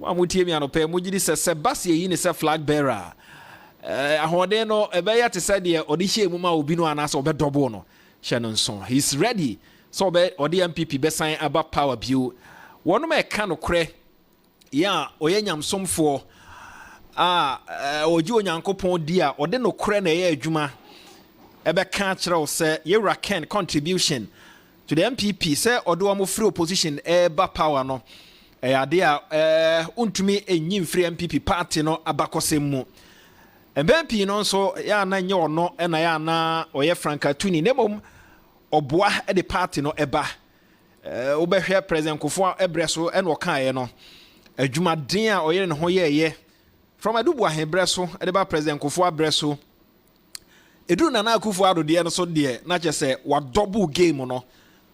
wa mutie mi anope mugidi se Sebastian yi ne se flag bearer ahode no ebeya te se de odihye mu ma obi no anase obedobo no hye no nso he's ready so odi MPP be sign aba power bill wono ma eka no kre ya oyanyamsomfo oji onyankopon dia ode no kre na ye adwuma ebe ka kire o se yewra Ken contribution to the MPP say odo mo free opposition eba power no ade a untumi enyim free MPP party no abakosem mu MPP no so ya na nye ono na ya na oye Franka Tuni nemom oboa de party no eba obehwe president Kofo ebreso en wokae no adwumaden a oye ne ho ye from adubu ahebreso de ba president Kofo abreso edu nana Akufo ado de no so de na chese wa double game no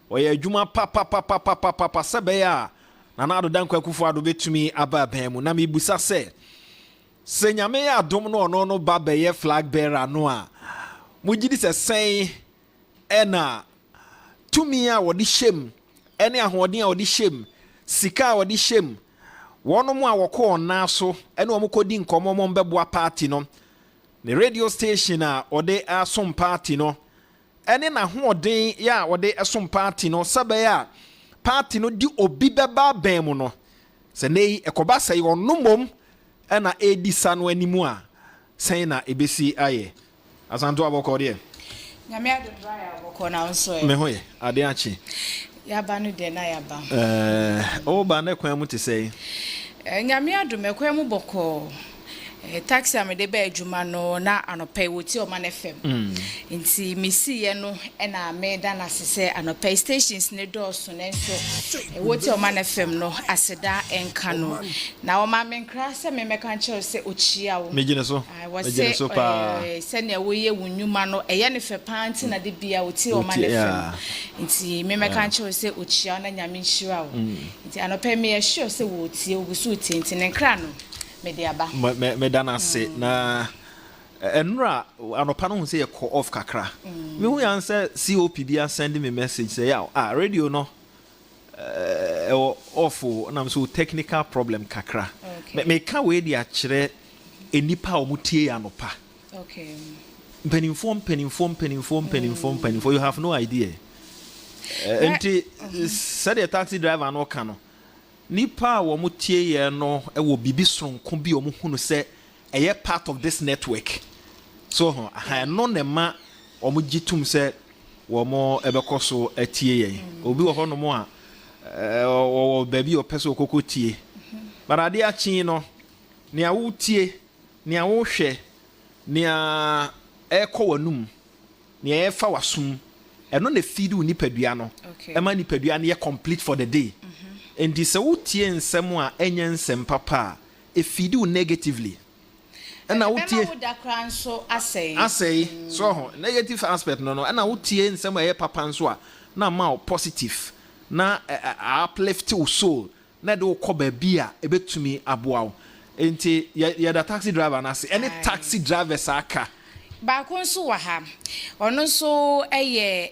oye adwuma pa sebe ya nana ado danko Akufo ado betumi aba ban mu na mebusa se senyame ya dom no ono no ba be ye flag bearer no a mugidi se sen ena tumi a wodi hyem ene ahoden a wodi hyem sika a wodi hyem wono mu a woko ona so ene wo mukodi nkomo mo mbeboa party no the radio station a ode asom party no ene na hoden ya ode asom party no sabe ya party no di obi beba ban mu no se nei ekoba sai wono mom ena edi sanu animu a sen na ebesi aye asanto aboko de nyame adodra ya aboko na nso me hoye ade achi ya ba no de na ya ba o ba na kwan mu te sei nyame adome kwan mu boko taxi amede ba adwuma no na anopai woti Omanfm nti misi ye no na me da na sese anopai stations ne doors ne nso woti Omanfm no aseda enka no na o ma menkra se me meka nche se ochia wo megine so pa se ne wo ye wunwuma no eye ne fe panti na de bia woti Omanfm nti me meka nche se ochia na nyame nhira wo nti anopai me ye sure se wo tie ogusu tie nti ne nkra no mediaba me dana se na enra anopa no say call off kakra me hu yan say COP bia send me message say radio no off na am so technical problem kakra me ka we dia kire enipa omutie anopa okay penny you have no idea enti said the taxi driver no ka no nipa wo mutie ye no e wo bibi sonko bi o mu hunu se eye part of this network so ha no ne ma o mu gitum se wo mo ebekoso atie ye obi wo hono mo a o baby o pese okokotie barade achi no ne a wutie ne a wo hwe ne a wanum ne e fa wasum eno ne feed uni padua no e ma ni padua ne complete for the day and this wotie nsem a enya nsem papa e feed you negatively and na wotie so asay so negative aspect no and na wotie nsem a ye papa nso a na ma positive na uplift your soul na do ko ba bia e betumi aboa enti ya da taxi driver na say any taxi driver saka ba konso wa ha ono so eye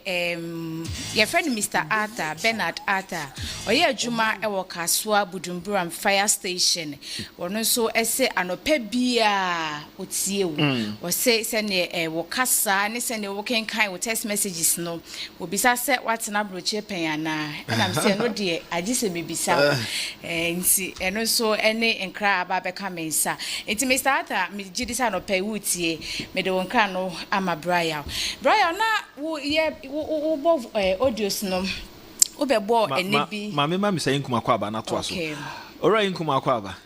your friend Mr. Arthur Bernard Arthur oye adwuma e wo Kasua Budumburam fire station ono so ese anopa bia otie wo se ne wo kasa ne se ne wo kenkan wo text messages no wo bisa se watena broche pen ana na me se no de agise me bisa nti eno so ene enkra aba be ka mensa nti Mr. Arthur me gidisa anopa wutie me de won no ama Brian na wo bo audios no wo be bo enibi ma me say nkuma kwa aba na to aso ora nkuma kwa aba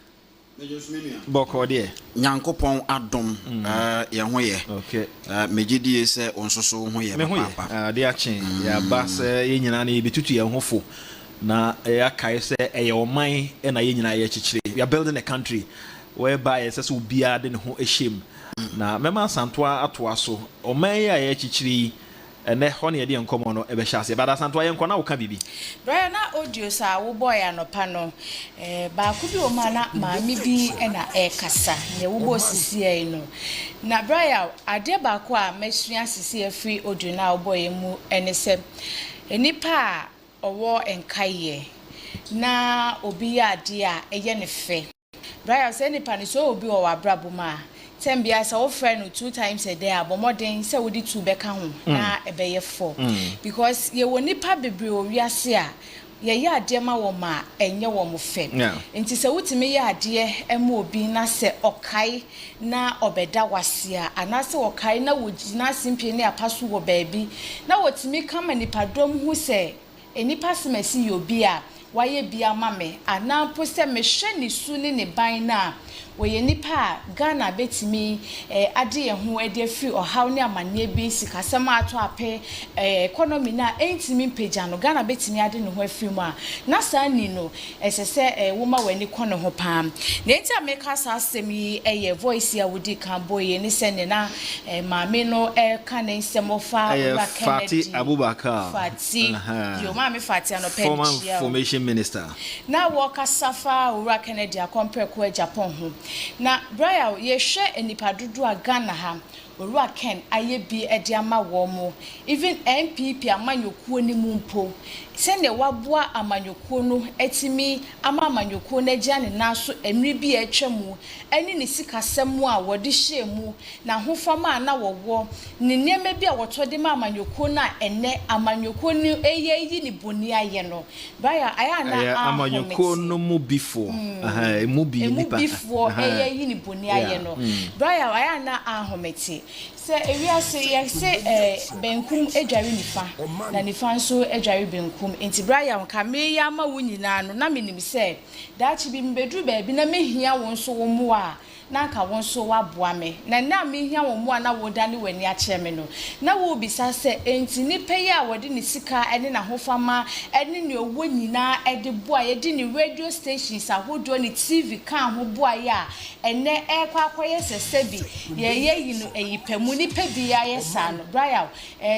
boko de nyankopon adom ye ho ye megidie se onsoso ho ye papa de achen ya ba se ye nyina na ye betutu ye hofo na ya kai se ye oman e na ye nyina ye chichire we are building a country whereby it says ubia de ho ehim na mema santoa atoa so oman ya ye chichiri ene ho ne de enkomo no ebe hyase bada santoa ye nkona wo ka bibi Brian na audio sa wo boy anopa no ba ku bi o ma na maami bi na kasa ne wo bo sisi ai no na Brian ade ba ko a mesua sisi afri audio na wo boy mu ene se enipa owo enkaye na obi ya ade a eye ne fe Brian say nipa ni so obi o wa brabo ma Tembia say wo friend no 2 times a day abomodin say wo di 2 beka ho na ebeye 4 because ye wo nipa bebre o wiase a ye ade ma wo ma enye wo mo fe enti se wutimi ye ade ema obi na se okai na obeda wase a anase okai na wogina simpie ne apaso wo baabi na wotimi kama nipa dom hu se enipa semasi ye obi a waye bia mame anampo se mehwe ni su ne ne ban na woye nipa Ghana betimi ade ye ho ade free ohaw ne amane bi sikasem ato ape economy na entimi pagya no Ghana betimi ade ne ho afiri mu a na sa ni no esese woma wani kono ho pam na enti ameka sa asem yi eye voice ya wodi kan boye ne se ne na maame no ka ne nsem ofa Fati Abubakar Fati yo maame Fati no pe former information minister na woka safa ura Kennedy akompre ko Japan ho na Brian ye hwe enipa dodo a Ghana ha Orua Ken aye bi ede ama wo mo even MPP amanyokuo ni mumpo sende waboa amanyokuo no etimi ama amanyokuo na gya ne naso emri bi etwemu eni ne sikasem a wode hye mu na hofama na wowo ne niema bi a wotode ma amanyokuo na ene amanyokuo ni eyeyi ni boni aye no Brian aya na amanyokuo no mu before mu bi nipa before eyeyi ni boni aye no Brian aya na ahometi se ewiase ye se benkum edware nifa na nifa nso edware benkum enti Brian ka me ya ma wo nyina no na menim se daachi bi mbedu baabi na mehia won so wo mu a na ka won so waboa me na mehia wo mu a na wo dane wani a kye me no na wo bisa se enti nipa ya wode ni sika ene na hofama ene ne owo nyina ede boa ye di ni radio stations ahodo ni TV kan ho boa ya ene ekwa akoye sese bi ye yi no eyipemu nipa bi ya yesa no Brian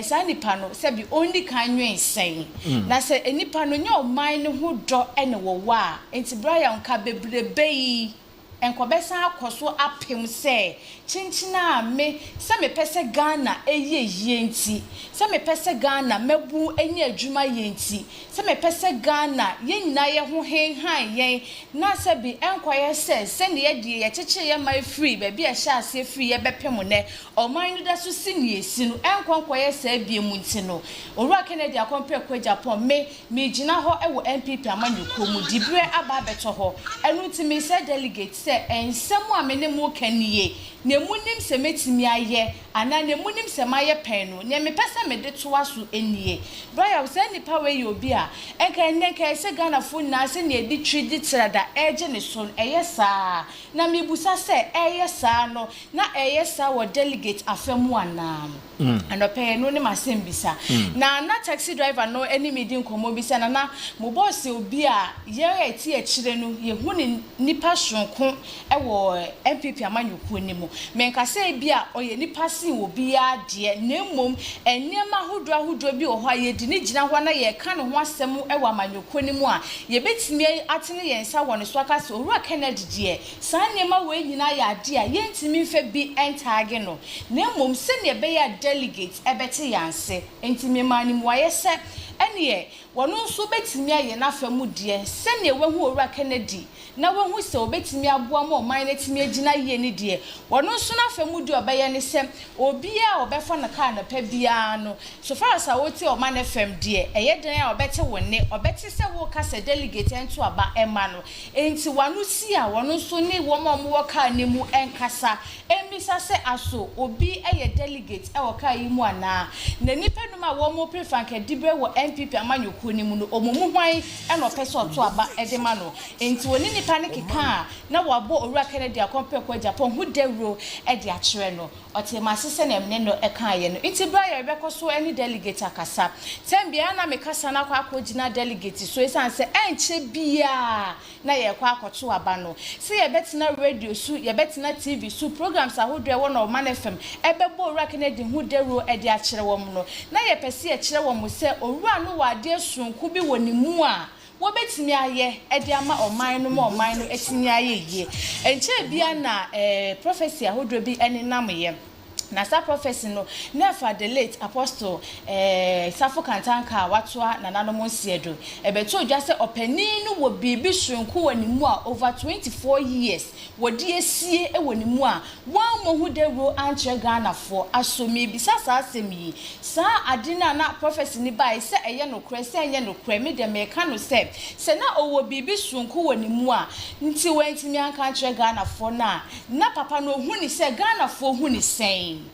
sa nipa no se bi only kan nwen sen na se enipa no nya oman ne ho do ene wo wa enti Brian ka bebrebe yi enkobesa akoso apem se chinchina me se me pese Ghana eye yenti se me pese Ghana mebu enye adwuma yenti se me pese Ghana yenna ye ho henhan yen na se bi enkoye se ne ye die ye cheche ye mai free ba bi e sha ase free ye bepem ne oman no da so sinie si no enkonkoye se bi emu nti no Orua Kennedy akompre ko Japan me gina ho e wo MPP amanyuko mu dibre aba beto ho enu nti me se delegate se ensemu amene mu kaniye ne munim se metimi aye ana ne munim se maye pen no ne me pese me de to aso enie Brian se nipa we ye obi a enka se Ghana fo na se ne edi twidi trada eje ne so eye saa na me busa se eye saa no na eye saa wo delegate afemu ana anope no ne masem bisa na taxi driver no eni medi nkomo bisa na mo boss obi a ye eti a kire no ye hu ne nipa sonko ewo MPP amanyuku ni mu menka se bia oye nipa sin obi a de na mmom enema hodo bi oho aye di ni gina ho na ye ka no ho asem ewo amanyuku ni mu a ye betimi atene ye nsa woni so aka se Orua Kennedy de san nema we nyina ya de a ye ntimi mfa bi entage no na mmom se ne be ya delegate ebete yanse ntimi mani mu aye se ene wono nso betimi aye na famu de se ne wehu Orua Kennedy na wehu se obetimi aboa ma oman na timi agina ye ni de wono nso na famu de obeye ne se obi a obefa na car na pa bia no so far as woti Omanfm de eye den a obete wonne obete se wo ka se delegate ento aba ema no enti wanu si a wono nso ni wo ma mo car ni mu enkasa emisa se aso obi eye delegate e wo car yi mu ana na nipa no ma wo mo prefer ka dibre wo MPP amanyuku ni mu no omumu hwan e no pese oto aba edema no enti woni nipa ne keka na wabo Orua Kennedy akompre ko Japan hu dewro e de akere no otema sese na emne no e kan ye no enti Brian be koso any delegate akasa tembia na mekasa na kwa akogina delegate so esan se enche bia na ye kwa akoto aba no se ye betina radio su ye betina TV su programs ahodo e wona Omanfm e bebo Orua Kennedy hu dewro e de akere wo no na ye pese e kire wo mo se Orua no wade sunku bi woni mu a wo betimi aye e de ama oman no etimi aye ye enche bia na prophecy ahodo bi ene nam ye na sa prophecy no never the late apostle Safo Kantanka watwa na nanom nsiedo ebeto dwa se opani no wo bibi sonko wanimu a over 24 years wodi esie ewanimu a wan mo hu de ro anche Ghana for asomi bi sasa asemi sa adina na prophecy ni bai se eye no kre se enye no kre me de me ka no se na owo bibi sonko wanimu a nti wantimi anka anche Ghana for na papa no hu ni se Ghana for hu ni sen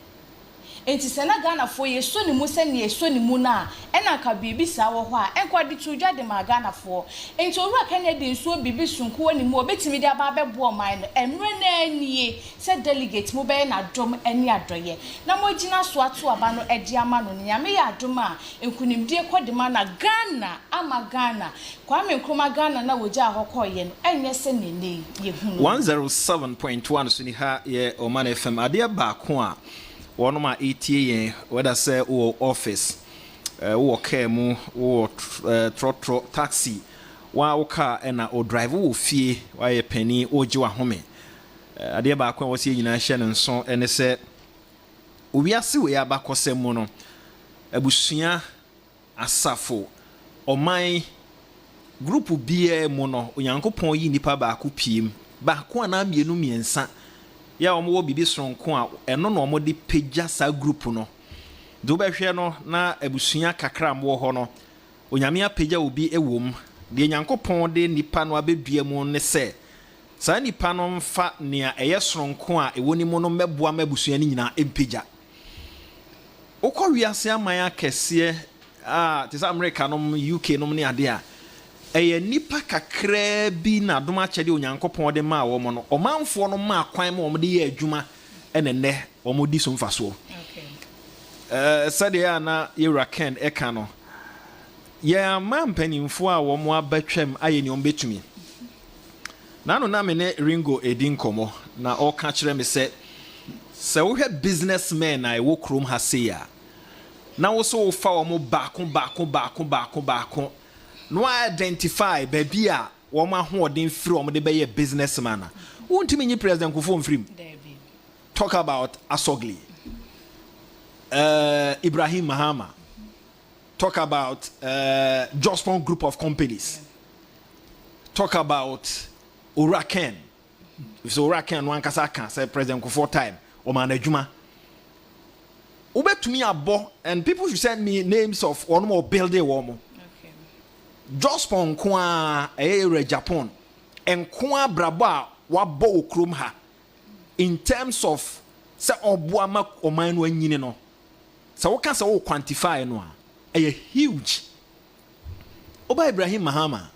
enti se na Ghana for ye so ni mu se ne so ni mu na ena ka bibi sa wo ho a enko de tudwa de ma Ghana for enti owura Kennedy nso bibi sunku woni mu obetimi de aba bebo man no emre na anie se delegate mu be na dom ani adoye na mo gina so ato aba no edi ama no nyame ya adom a enkunimdie kodema na Ghana ama Ghana Kwame Nkrumah Ghana na woja ahokoye no enye se nene ye hunu 107.1 so ni ha ye Omanfm ade ba ko a wono ma etie whether say wo office wo car mu wo trotro taxi wo car na o drive wo fie wa ye pani o ji wa home ade ba ko wo se nyina hye ne nso ene se owiase we abakosem mu no abusua asafo oman group bia mu no onyankopon yi nipa ba ko piem ba ko na mienu miensa ya omo bibi sonko a eno no omo de pagya sa group no do behwe no na abusua kakra mo ho no onyame apagya obi ewom de nyankopon de nipa no abedua mu ne se sa nipa no mfa nea eye sonko a ewoni mu no meboa mabusua ni nyina empagya okọwiase amaya kese tisa America no UK no ne ade a eye nipa kakra bi na dom akyede onyankopon de ma wo mo no omanfo no ma kwan ma wo de ye adwuma enene wo mo di so mfaso sade ya na Iraken eka no ya mampanimfo a wo mo abatwam aye ni ombetumi na no na me ne Ringo edin komo na o ka kire me se wo hwe businessmen na wo krom ha se ya na wo so fa wo mo baako no identify baby a wo ma hoodin free wo de be ye businessman na wontimi nyi president kufo mfrim talk about Asogli Ibrahim Mahama talk about Jospon group of companies talk about Uraken if so Uraken one kasa kan say president kufo time o man adwuma ubetumi abo and people should send me names of one more building one Jospon kwa ere Japan enko brabo a wabo okrom ha in terms of se obo ama oman no anyini no se wo kan se wo quantify no a huge Oba Ibrahim Mahama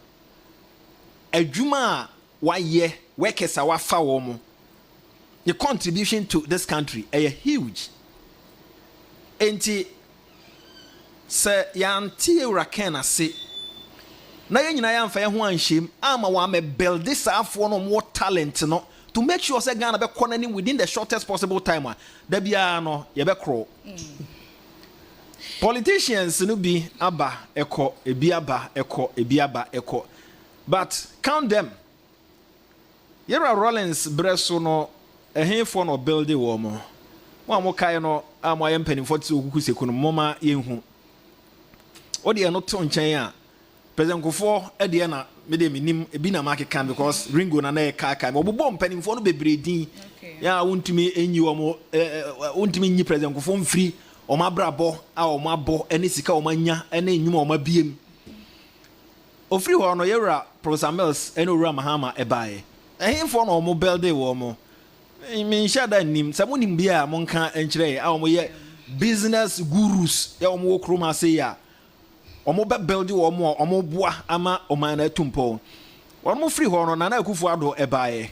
adwuma wa ye workers a wafa wo mo the contribution to this country a huge enti se yanti Uraken ase na ye nyina ya mfa ye ho anhyem ama wa me build this afo no more talent no to make sure say Ghana be connecting within the shortest possible time da bia no ye be kro politicians no bi aba eko ebi aba eko ebi aba eko but count them Yera Rollins breso no ehefo no build wo mo mo kai no amo ye mpanimfo tse okuku seku no moma yenhu odi no to nchen a President Kufo ede na me de minim ebi na market can because Ringo na e kaka me obobom mpanimfo no bebredi ya wontumi enyi wo mo wontumi nyi President Kufo mfiri o mabrabo a o mabo ene sika o manya ene nyuma o mabiem ofiri ho no Yera Professor Mills ene Owura Mahama ebae ehimfo no mo build wo mo me shada nim samo nim bia mo nka enkyere a mo ye business gurus ya o mo kroma se ya omo be build wo mo omo boa ama oman na tumpo omo free ho no na akufu ado ebae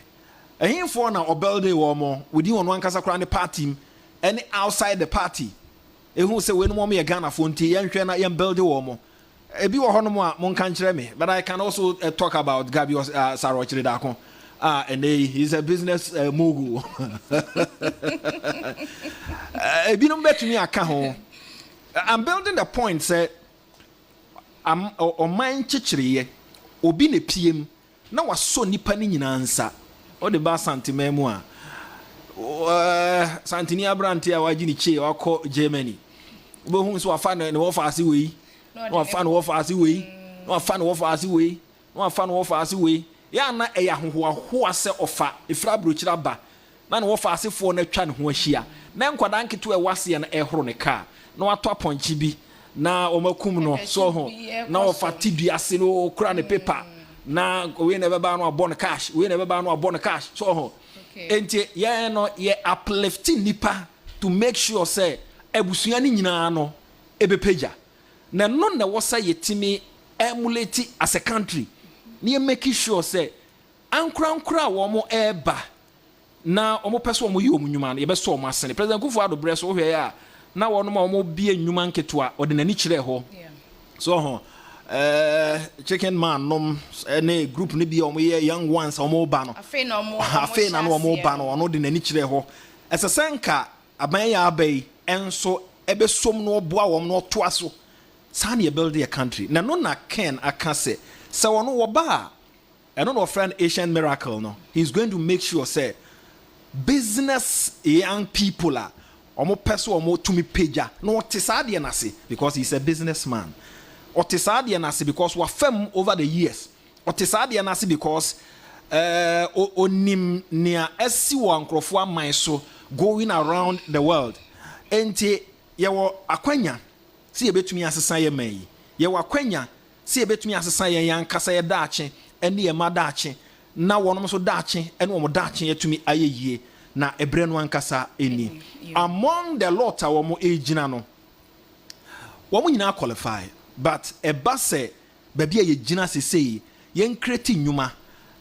ehimfo na o build wo mo within one ankasa kra ne party any outside the party ehu se we no mo me Ghana fo nti ye nhwe na ye build wo mo ebi wo ho no mo a mo nka nkyere me but I can also talk about Gabi Sarochire Dako and he's a business mogul ebi no betumi aka ho I'm building the point say am o man chichiriye obi ne piem na waso nipa ni nyina nsa o de ba santimemu a Santini Abranti awagini che wako Germany. Bo hu so afa no wo fa ase we. No afa no wo fa ase we. No afa no wo fa ase we. No afa no wo fa ase we. Ya na eya hoho ase ofa ifra brochira ba. Na no wo fa ase fo na twa ne ho ahia. Na nkwada nketo e wase na ehoro ne ka. Na wato aponchi bi na omakum no so ho. Na wo fa tidua ase no kura ne paper. Na we never ba no abon cash. We never ba no abon cash. So ho. Enti ye no ye uplifting nipa to make sure say ebusua ni nyina no ebepeja na no na wosa yetimi emulate as a country na make sure say ankra wo mo eba na omo peso omo yi omunwuma no ye beso omo asene president Kufu Addo breso wo hwe ya na wo no ma omo bie nnwuma nketo ode nani kire ho so ho chicken man nom any group ni bi omo ye young ones omo ba no afi na no omo ba no de nani kire ho esesenka aban ya abai enso ebesom no boa wom no to aso san ye build a country na no na Ken akase se wono wo ba eno no friend Asian miracle no he's going to make sure say business young people are omo peso omo tumi peja no tesade na se because he's a businessman otesade na se because wa fam over the years otesade na se because onim nia esi wo ankrofo aman so going around the world enti yewo akwanya si ebetumi asesa ye man yi yewo akwanya si ebetumi asesa ye yankasa ye daache ene ye madaache na wonom so daache ene wo daache yetumi ayeyie na ebre no ankasa eni among the lot wo mo ejina no wo mo nyina qualify but eba se baby ye jina sesei yen create nyuma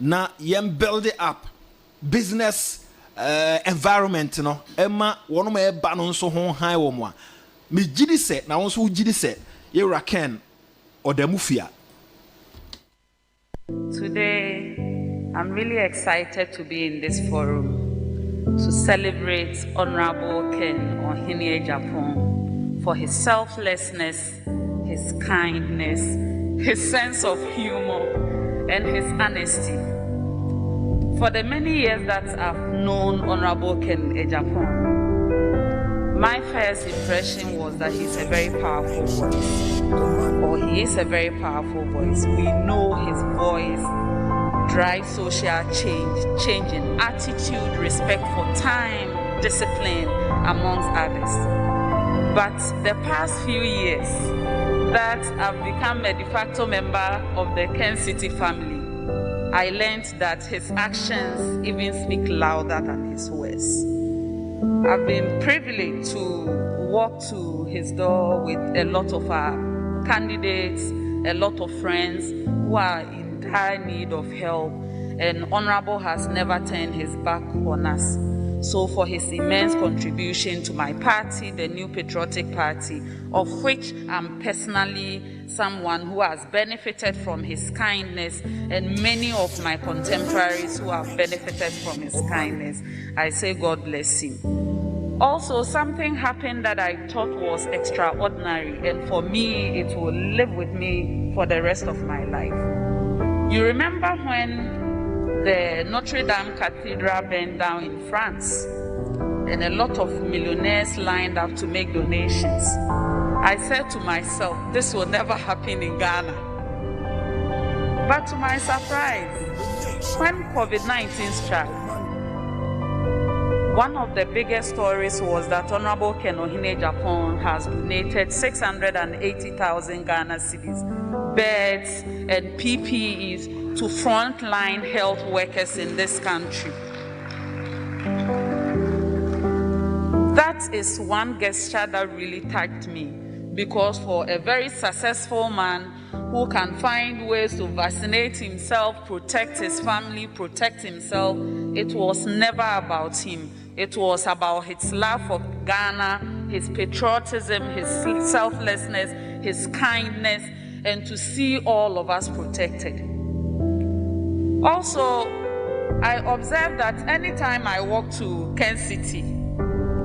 na yen build it up business environment no ema wono ma eba no nso ho han wo mo a me gidi se na won so gidi se ye raken odamufia. Today I'm really excited to be in this forum to celebrate Honorable Ken Ohene Agyapong for his selflessness, his kindness, his sense of humor, and his honesty. For the many years that I've known Honorable Ken Agyapong, my first impression was that he's a very powerful voice, or he is a very powerful voice. We know his voice drives social change in attitude, respect for time, discipline, amongst others. But the past few years that I've become a de facto member of the Ken City family, I learned that his actions even speak louder than his words. I've been privileged to walk to his door with a lot of our candidates, a lot of friends who are in high need of help, and Honorable has never turned his back on us. So for his immense contribution to my party, the New Patriotic Party, of which I'm personally someone who has benefited from his kindness, and many of my contemporaries who have benefited from his kindness, I say God bless him. Also, something happened that I thought was extraordinary, and for me, it will live with me for the rest of my life. You remember when the Notre Dame Cathedral burned down in France, and a lot of millionaires lined up to make donations? I said to myself, this will never happen in Ghana. But to my surprise, when COVID-19 struck, one of the biggest stories was that Honorable Ken Ohene Agyapong has donated 680,000 Ghana cedis, beds, and PPEs to frontline health workers in this country. That is one gesture that really touched me, because for a very successful man who can find ways to vaccinate himself, protect his family, protect himself, it was never about him. It was about his love for Ghana, his patriotism, his selflessness, his kindness, and to see all of us protected. Also, I observed that anytime I walk to Ken City,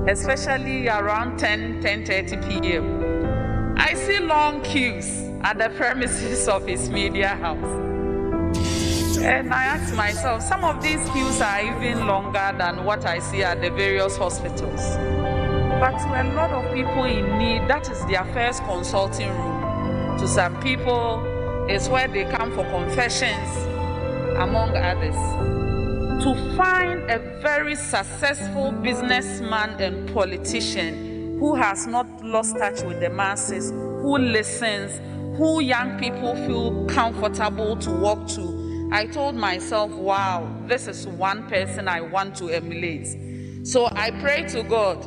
especially around 10:30 p.m., I see long queues at the premises of his media house. And I ask myself, some of these queues are even longer than what I see at the various hospitals. But to a lot of people in need, that is their first consulting room. To some people, it's where they come for confessions, among others. To find a very successful businessman and politician who has not lost touch with the masses, who listens, who young people feel comfortable to walk to, I told myself, wow, this is one person I want to emulate. So I pray to God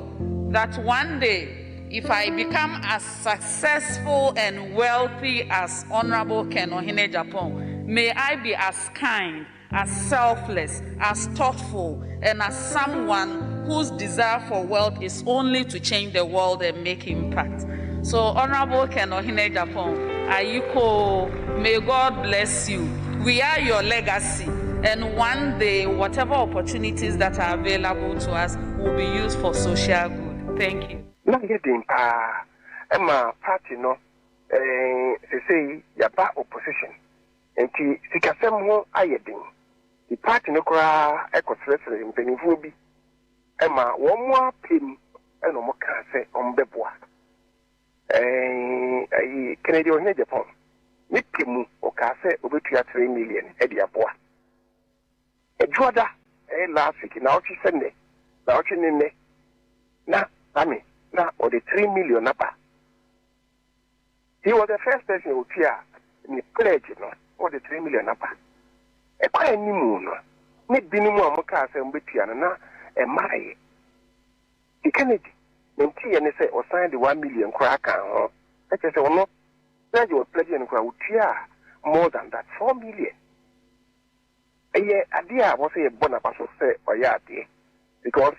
that one day, if I become as successful and wealthy as Honorable Ken Ohene Japan, may I be as kind, as selfless, as thoughtful, and as someone whose desire for wealth is only to change the world and make impact. So, Honorable Ken Ohene Japan, Ayuko, may God bless you. We are your legacy, and one day, whatever opportunities that are available to us will be used for social good. Thank you. Emma party no, say yaba opposition. Enti sikasem ho ayedin. The party no kra ekosresre mpanimfo bi. Emma wo mo apem eno mo ka se ombeboa. Kennedy Ohene Japan. Ni pemu o ka se obetua 3 million e dia boa. Ejuada last week na ochi sende. Na ochi nene. Na ami na or the 3 million napa. He was the first person who in pledge no or the 3 million napa. E kwa ni mu no. Ni binimu amuka se mbetua na e mai. The Kennedy nti ye ne say o sign the 1 million kwa kan ho. E che se ono pledge was pledge en kwa utia more than that 4 million. Eye adia was say bona paso say oya ade because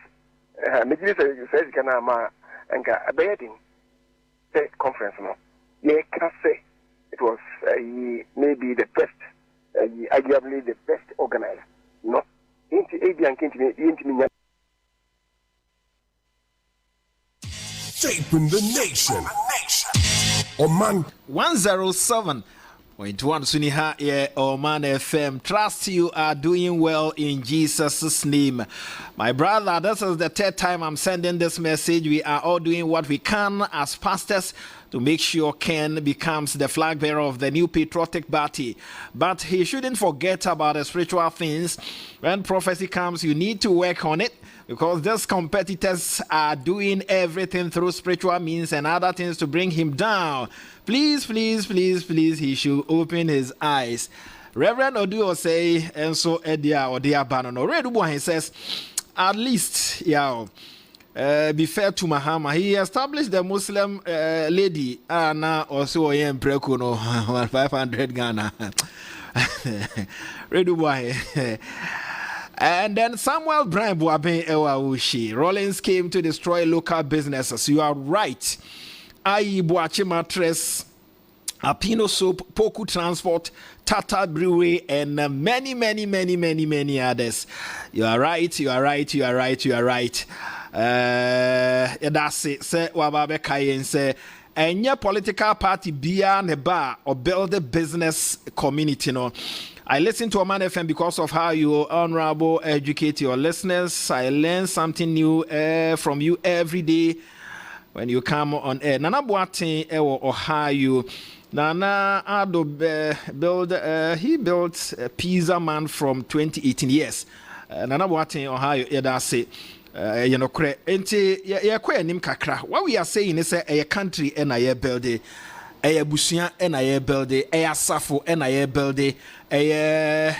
Majlis says kana ma enka abeding the conference no. Ye can say it was maybe the best, arguably the best organizer. No, into Abian Kinti, shaping the nation. Oman 107.1 Suniha yeah, Omanfm. Trust you are doing well in Jesus' name. My brother, this is the third time I'm sending this message. We are all doing what we can as pastors to make sure Ken becomes the flag bearer of the new patriotic party. But he shouldn't forget about the spiritual things. When prophecy comes, you need to work on it, because these competitors are doing everything through spiritual means and other things to bring him down. Please, please, please, please, he should open his eyes. Reverend Oduo say, and so Edia or Dia Banano. Redubo, he says, at least, yeah. Be fair to Mahama, he established the Muslim lady Anna also in Prekuno 500 Ghana. Redubo. And then Samuel Brian Buaben Ewaushi. Rollins came to destroy local businesses. You are right. Ayi Boachi Mattress, Apino Soap, Poku Transport, Tata Brewery, and many others. You are right. That's it. Say Wababe Kayen say, and your political party beyond the bar or build a business community. No. I listen to Omanfm because of how you honorable educate your listeners. I learn something new from you every day when you come on air. Nana Boateng Ohio. Nana Ado he built a Pizza Man from 2018 years. Nana Boateng Ohio. That's it. You know, what we are saying is a country and a building. A busia and a building, a safo and a building, a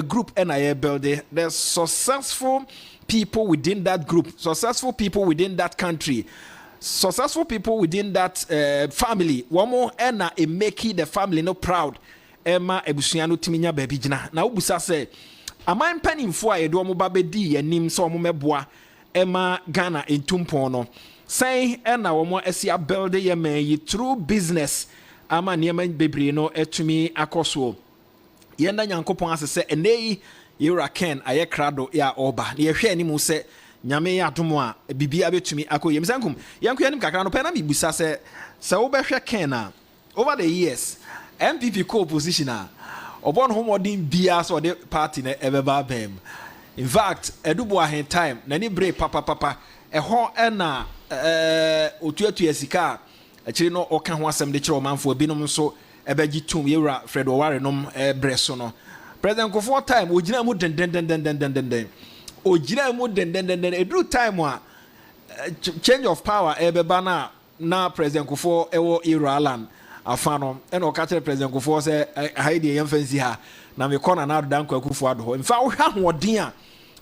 group and a building. There's successful people within that group, successful people within that country, successful people within that family. One more and a make the family no proud. Emma Ebusiano Timinya Babijina. Now Busa say, am I penning for a domo babedi and nim so meboa Emma Ghana in Tumpono. Say and now more Esia build ye may through business. Ama niema bebre no etumi akoso. Yenda Yankopon ase say enei yera ken aye krado ya oba. Ye hwe ani mu se nyame ya domo a bibia betumi akoye. Msankum yanko yanim kakra no pe na bibusa se wo be hwe ken na over the years MPP co-opposition a Obon home odin bia so the party na ebeba bem. In fact, edubo ahen time na ni bre papa ɛhɔ ɛna otuatu asika akiri no ɔka ho asɛm de kyerɛ ɔmanfo binom nso ɛbɛgye tum yɛwura Fred Oware nom brɛ so no President Kofo time ogyina mu den ogyina mu den eduru time a change of power ɛbɛba na President Kofo ɛwɔ Iraland afa no ɛna ɔka kyerɛ President Kofo sɛ ha de yɛmfa nsi ha na me kɔ na adodan kwa Akufo Addo hɔ mfa wo hwa hoɔden a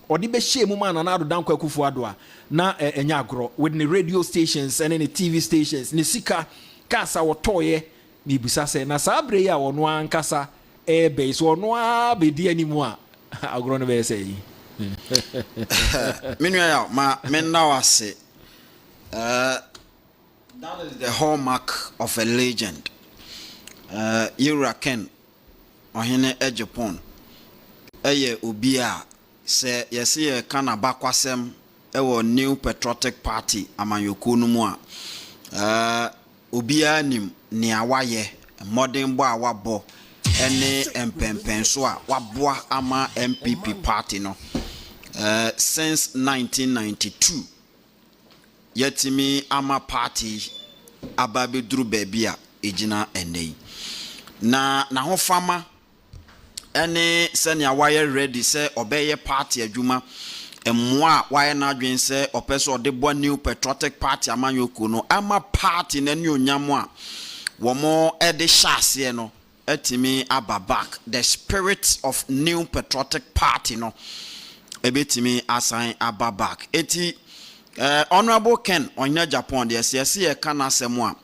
ɔde bɛhyɛ mu ma na adodan kwa Akufo Addo a na enya agro with the radio stations and the TV stations ni sika kasa wotoye bibusa se na sabre ya wono ankasa base wono a bedi animu a agro no be say menua ya ma menna wase that is the hallmark of a legend Yura Ken ohene Japan eye obi a se yesi ye kana bakwasem ewo New Patriotic Party amanyoko no mu a obia nim ne awaye modern bo a wabo ene empempen so a waboa ama MPP party no since 1992 yetimi ama party ababeduru baby a ejina enei na ho fama ene se ne awaye ready se obeye party adwuma emwa why na adwen se opeso de bo New Patriotic Party amanyoko no ama party na ni onyamo a wo mo e de hyase no etimi back the spirit of New Patriotic Party no ebetimi assign back eti honorable Ken onya Japan de se ye kana asem a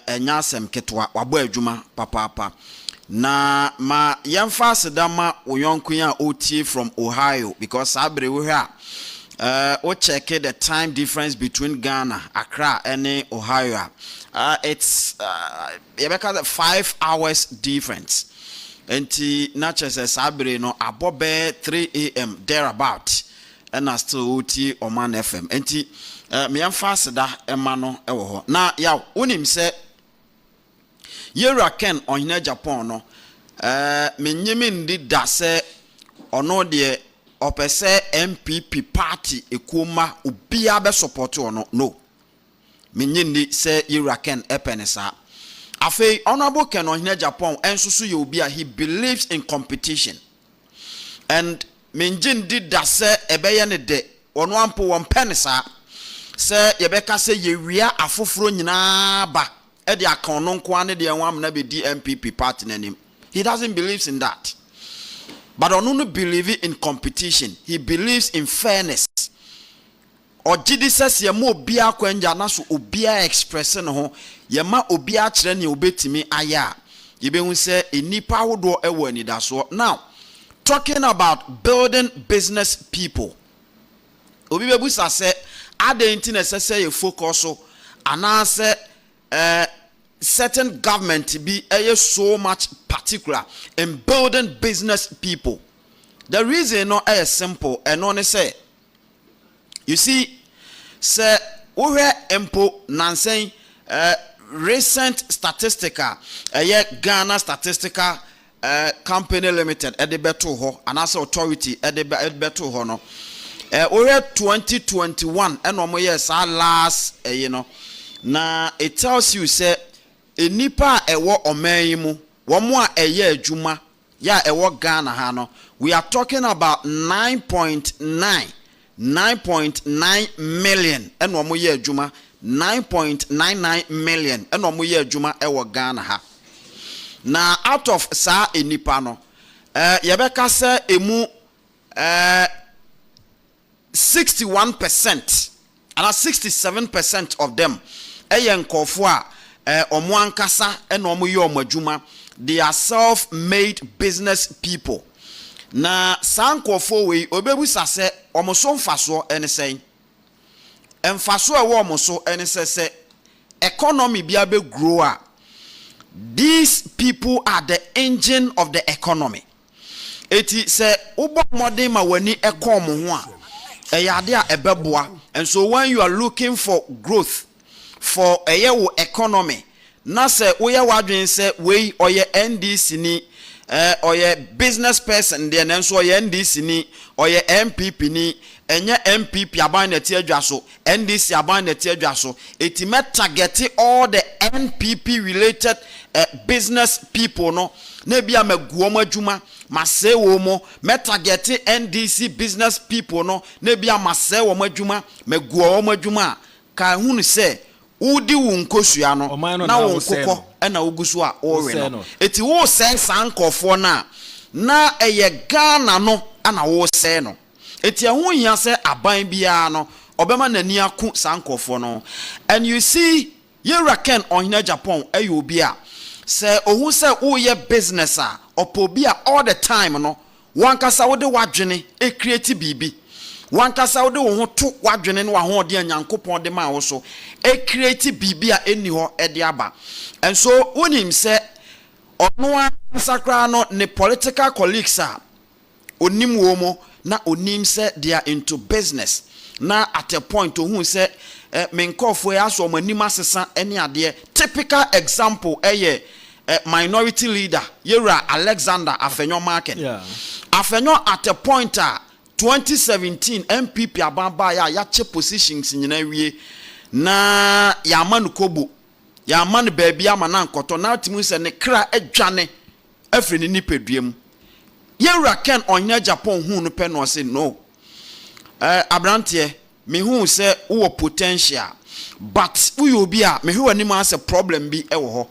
enya asem ketwa wabo adwuma papa na ma yemfa sedama oyonku ya otie from Ohio because abre we here o check the time difference between Ghana Accra and Ohio it's yebeka 5 hours difference enti na chese sabre no abobe 3 a.m. thereabout and I still otie Omanfm enti me yemfa seda ema no ewo ho na ya unim se Yura Ken on Japan no menyemi ndi da se ono de opese MPP party ekuma obia be support ono no menyindi se Yura Ken epenesa afei honorable Ken on Japan ensusu ye obia he believes in competition and menyindi da se ebeye ne de ono ampo won penesa se yebeka se ye wia afoforo nyina ba e de akono nko ane de enwam na be di MPP party nanim. He doesn't believe in that. But Onunu believes in competition. He believes in fairness. Or Jidi says yemo obia kwenja naso obia express no ho yema obia kire ne obetimi aya. Yebe hu say enipa wodo ewo anidaso. Now, talking about building business people. Obi bebusa say ade na say you focus so anase certain government be so much particular in building business people. The reason no is simple and only say you see say we empo nanseng recent statistical Ghana statistical company limited at the beto ho and as authority at the beto ho no we 2021 and no years last na it tells you say enipa ewo omanyimu womo a eye adwuma ya ewo Ghana ha no we are talking about 9.9 million and womo ye adwuma 9.99 million and womo ye adwuma ewo Ghana ha na out of sa enipa no yebeka se emu 61% and 67% of them eye nkofo a omo ankasa ena omo ye omo adwuma they are self-made business people na sankofo we obebusa se omo so mfaso ene sen emfaso e wo omo so ene se economy bia be grow a these people are the engine of the economy eti se ubo modern ma wani ekomo ho a eyade a ebeboa and so when you are looking for growth for a year economy na se we wadwen se we oye NDC ni oye business person de nanso oye NDC ni oye MPP ni enye MPP aban na tie adwa so NDC aban na tie adwa so eti me target all the NPP related business people no na bia maguo mo adwuma mase wo mo me target NDC business people no na bia mase wo mo adwuma maguo wo mo adwuma ka hunu se udi wu nkosua no na wo nkokọ na ogusu a owe no eti wo sen sankofo na eye Ghana no ana wo sen no eti ehun hia se aban bia no obema nani aku sankofo no. And you see Yera Ken on Japan ayo obi a se ohun se wo ye business a opobia all the time no wankasa wo de wadwene e create bibi wankasa wo de wo ho to wadwene no wa ho de anyankopon de ma wo so e create bibi a eni ho e de aba. And so unim se ono ansakra no ne political colleagues a onim wo mo na onim se they are into business na at a point who say menkofo ya so manim asesa ene ade. Typical example minority leader Yera Alexander Afenyo Market. Afenyo at a point 2017 MPP abamba ya che positions nyina wie na ya manu kobo ya manu baby ama na nkoto na timu se ne kra adwane afri ni nipaduam. Yera Ken onya Japan hu no pe no say no abrante me hu say wo potential but we obi a me hu anim as a problem bi e wo ho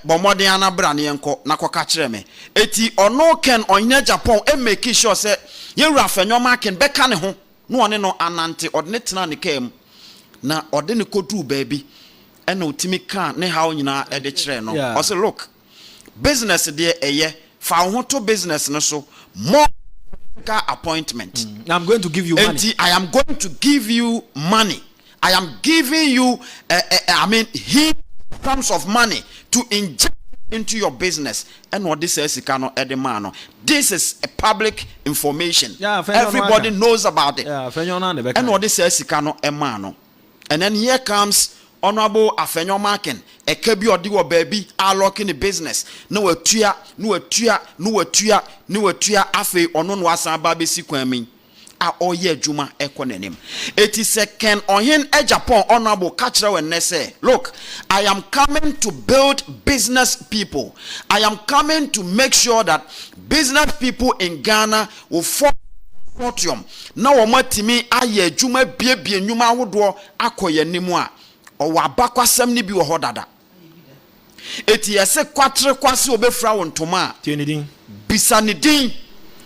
bomode ana bra ne enko na koka kire me eti ono Ken onya Japan e make sure say Yera Afenyo Market beka ne ho no one no anante odne tena ne kam na ode ne kodu baby e na otimi kan ne ha onyina e de kire no o say look business de eye fa ho to business no so more appointment. I'm going to give you money. I am going to give you money. I am giving you huge sums of money to inject into your business. And what this is this is a public information. Everybody knows about it. And what this is and then here comes Honorable Afenyo Market, a kebi odi wo baby are locking the business. No etua afe ono no asan ba be sikwami a oye adwuma ekonenim. It is second on hin Japan Honorable Kachira when say, look, I am coming to build business people. I am coming to make sure that business people in Ghana will form consortium. Now omatimi aye adwuma biebie nnwuma ahodo akoye nimu a o wabakwasem ni bi wo hodada eti yese kwatre kwase obefra wontoma tienidin bisanidin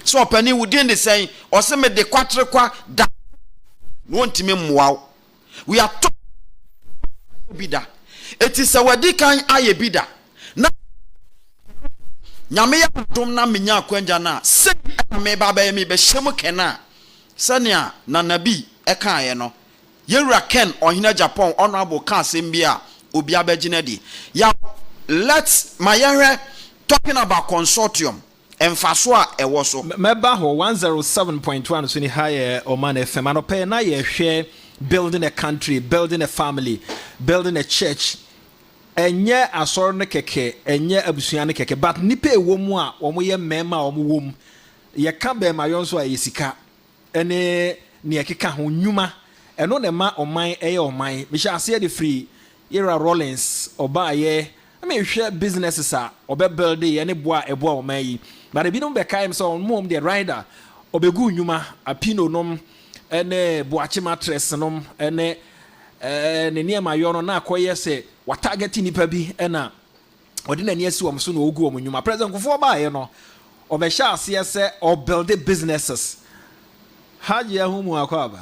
so opani wudin de say o se me de kwatre kwa da wontimi mmoaw we are bida eti se wadi kan aye bida na nyame ya dom na menya akwanja na se me baba ya mi be hyem kena sania na nabi eka ye no Yera Ken ohina Japan honorable kan sembia obi abegyinadi ya let's mayere talking about consortium emfaso a ewo so meba ho 107.1 so ni high Omanfm anope na ye hwe building a country, building a family, building a church enye asor ne keke enye abusua ne keke but nipa ewo mu a omo ye mema omo wom ye ka be ma yon so a yesika ene ne ekeka ho nnwuma eno ne ma oman eye oman me sha ase de free Yera Rollins oba ye me hwe businesses a obe build ye ne boa eboa oman yi but e bi no be kai so mom de rider obegu nnwuma apino nom ene boachi mattress nom ene ne niema yo no na akoye se wa target nipa bi ena odi na niasi wo so na ogu wo nnwuma president kufo ba ye no obehya ase se o build businesses haji ahumu akwaba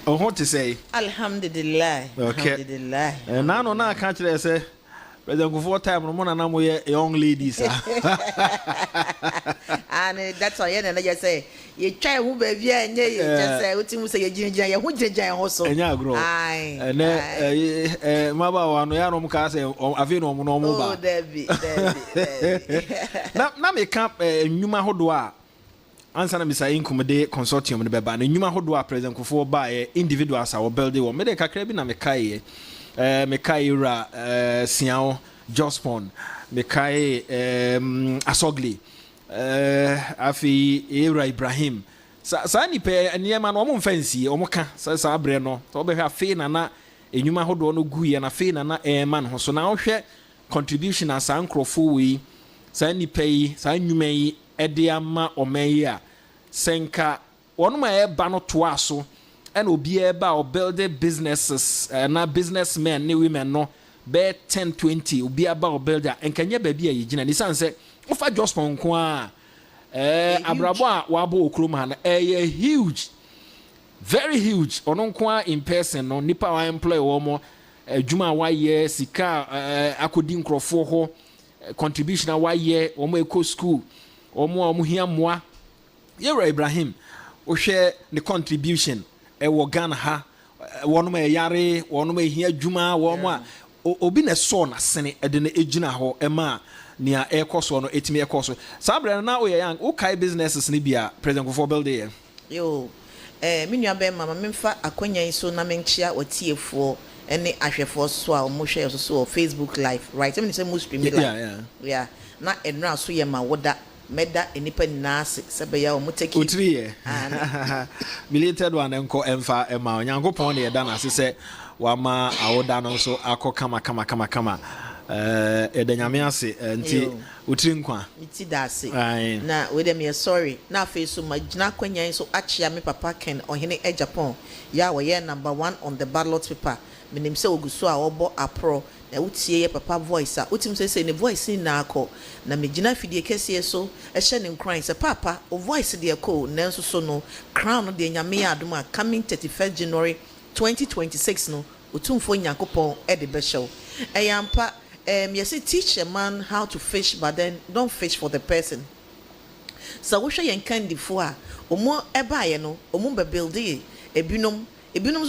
oh what to say alhamdulillah okay. Alhamdulillah na no na ka kire se president kufo time no mo na mo ye young ladies and that's why you just say you try who baby enye you just say uti mu say you jinja ye hu jinja ho so enya agro ene maba wa no ya no ka say afi no mo ba oh Debbie na me ka nnwuma hodo a ansa na misa inkomode consortium ne beba na nnwuma hodo a president kofo ba individuals a wo build wo me de kakra bi na me kai Yera Siao Jospon mekai Asogli afi Era Ibrahim sa nipa nneɛma no ɔmo fancy ɔmo ka sa abrɛ no to ɔbɛhwɛ afi na enyuma hodo no gu ye na afi na man ho so na ɔhwɛ contribution as ankrofo wi sa nipa yi sa nnwuma yi ɛde ama ɔman yi a senka wɔn ma ɛba no toa so ɛna obi ɛba o build businesses na businessmen ne women no be 10-20 obi aba o build a enkanya ba bi a yigina ni sanse ofa jospon ko a abrabo a wabo okrom ha na huge, very huge ono nko a in person no nipa wa employ wo mo adwuma wa ye sika akodi nkrofo ho contribution wa ye wo mo eco school wo mo hia moa Yera Ibrahim o hwe ne contribution wo Ghana ha wono ma yare wono ma hia adwuma wo mo a obi na so na sene de na ejina ho ema nia ekoso no etimi ekoso sabre na o yan o kai businesses ni bia president for build there yo me nua be mama memfa akonya yi so na menchia otiefo ene ahwefo so a mo hwe so Facebook live right I mean say most stream live yeah na enra so ye ma woda meda enipa nase sebe ya o muteki utri milited one enko emfa ema onyankopon ne yeda na se wama awoda no so akọ kama edanyame ase nti utri nkwa iti dase na we dem ye sorry na fe so magina kwanya so achia me papa Ken ohene e Japan ya we ye number 1 on the ballot paper menim se oguso a obo apro na utie ye papa voice a utim se ne voice na akọ na megina fidie kese so ehye ne nkran se papa o voice de ko nanso so no crown de nyame adom a coming 31st January 2026 no utumfo nyankopon e de behyew eyampa yes teach a man how to fish but then don't fish for the person so we hwe yen kandifo a omo ebaye no omo be build ebinom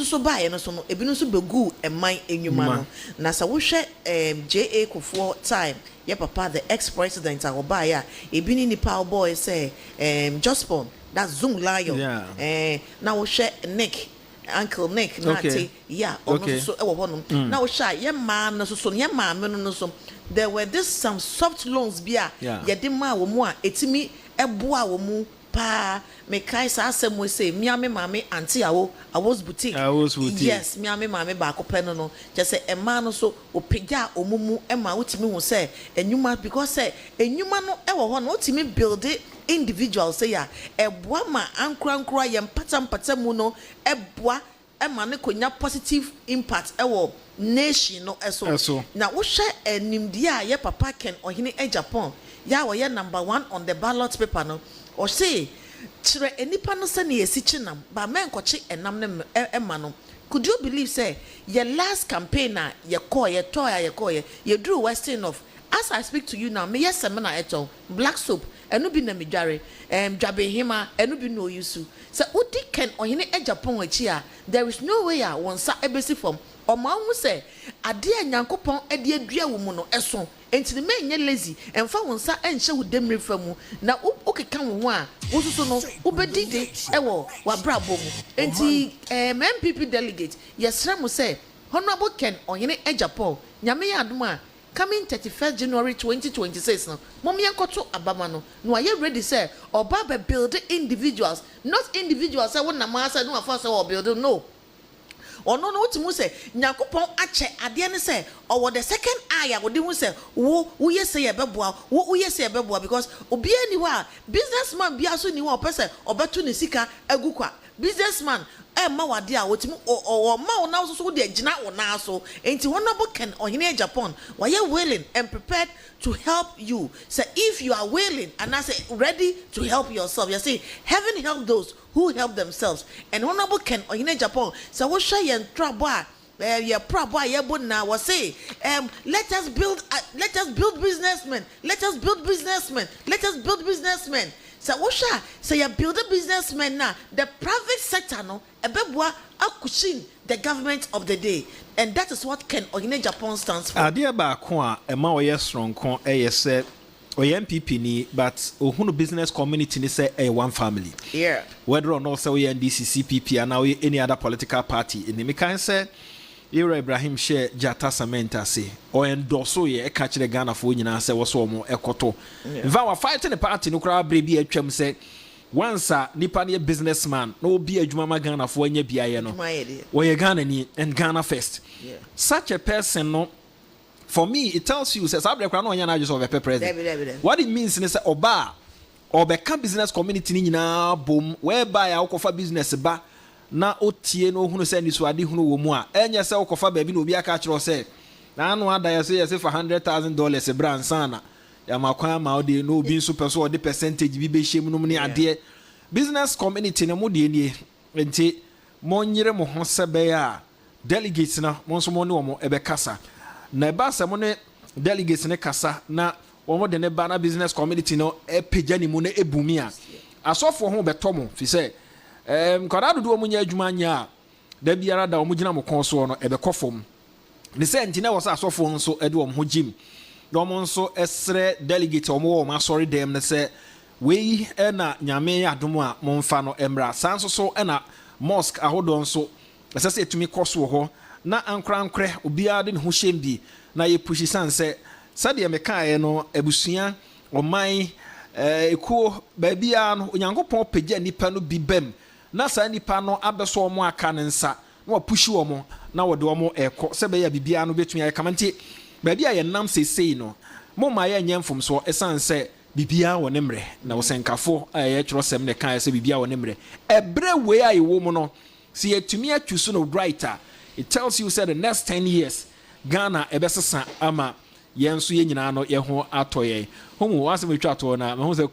so baye no so no ebinom so begu eman enwuma no na so we hwe JA Kufo time ye papa the ex-president a obaye a ebini nipa boy say Jospon that Zoom lion na we hwe Nick Uncle Nick Nati yeah ono so e wo honum na wo sha ye ma no so ye ma me no so there were this some soft loans bia ye de ma wo mu a etimi eboa wo mu pa me kai sa asem we say me mame auntie awo awos boutique yes me mame ba akopɛ no no je say e ma no so opegya omumu e ma wotimi hu say enwuma because say enwuma no e wo ho no wotimi build it individual say ya eboa ma ankura ye mpata mu no eboa e ma ne konya positive impact e wo nation no eso na wo hwe enimdi a ye papa Ken ohene e Japan ya wo ye number 1 on the ballot paper no o say kire enipa no se ne yesi chinam ba men koche enam ne ema no could you believe say your last campaigner ye toya ye drew western of as I speak to you now me yes seminar eto black soap enu bi na medware dwabe hima enu bi no yusu so udi Ken ohene e Japan achi a there is no way a wonsa ebesi from oma hu say ade anyankopon ade adua wo mu no eso enti ne menye lazy emfa wonsa enhye wo demre famu na okeka wo ho a wo susu no obedide ewo wa brabo mu enti MPP delegate yesra mu say honorable Ken ohene e Japan nyame ya adom a coming 31st January 2026 no mom yankoto abama no are you ready say oba be build individuals not individuals say wona ma say no afa say o build no ono no utimu say nyakopon ache ade ne say owo the second eye wo de hu say wo yes say ebeboa wo yes say ebeboa because obi ani wa businessman bia so ni wo pese obeto ne sika agukwa businessman ma wade a wotimi o ma wona so de agina wona so enti honorable Ken ohene Japan why you willing and prepared to help you say if you are willing and I say ready to help yourself you say heaven help those who help themselves and honorable Ken ohene Japan so wo share yen trouble your problem ye bon na was say let us build businessmen so wosha say you build a businessman na the private sector no ebeboa akushin the government of the day and that is what Ken ohene Japan stands for adia ba ko a ema oye stronko say oye MPP ni but ohunu business community ni say one family yeah whether or not say oye NDC CPP and now any other political party in the can say Yera Ibrahim share Jata Samenta say or endoso ye catch the Ghana for nyina say was more ekoto. In fact, we fighting the party no crowd baby atwam say once a nipa ne businessman no be adwuma Ghana for nya biaye no. We Ghana ni and Ghana first. Such a person no for me it tells you says abre kwa no nya na just of a president. What it means is say oba or become business community ni nyina bom whereby a ukofa business ba na otie no hunu se ni so ade hunu wo mu a enye se ukofa ba bi na obi aka kire se na anu ada ya se for $100,000 brand sana ya makwan ma ode no obi nso peso ode percentage bi be hye mu no ni ade business community ne mu de nie enti monyere mo ho se be ya delegates na mo nso mo ne wo mo ebe kasa na ba se mo ne delegates ne kasa na wo de ne ba na business community no epagya ni mu na ebumi a asofo ho beto mo fi se kwada do mo nya adwuma nya da biara da mo gina mo kon so no ebekofom ne se ntina wo sa asofo nso ede wo ho jim no mo nso esre delegate wo ma sorry dem ne se we na nyame adom a mo mfa no emra sanso so na mosque ahodo nso esese etumi koso ho na ankrankre obiara de ne ho hyem bi na ye pushi sanse sade me kae no abusua oman ekuo baabia no onyankopon pagya nipa no bi bem na sa nipa no abeso omo aka ne nsa na wapushi omo na wode omo eko se be ya bibia no betumi ya kamanti baabia ye nam sesei no mo ma ya nyamfom so esanse bibia wone mre na wosenkafo ye kyerosem ne kae se bibia wone mre ebre we ayi wo mo no si etumi atwuso no brighter it tells you said the next 10 years Ghana ebesesa ama yenso ye nyina no ye ho atoye homu wase metwa to na me ho se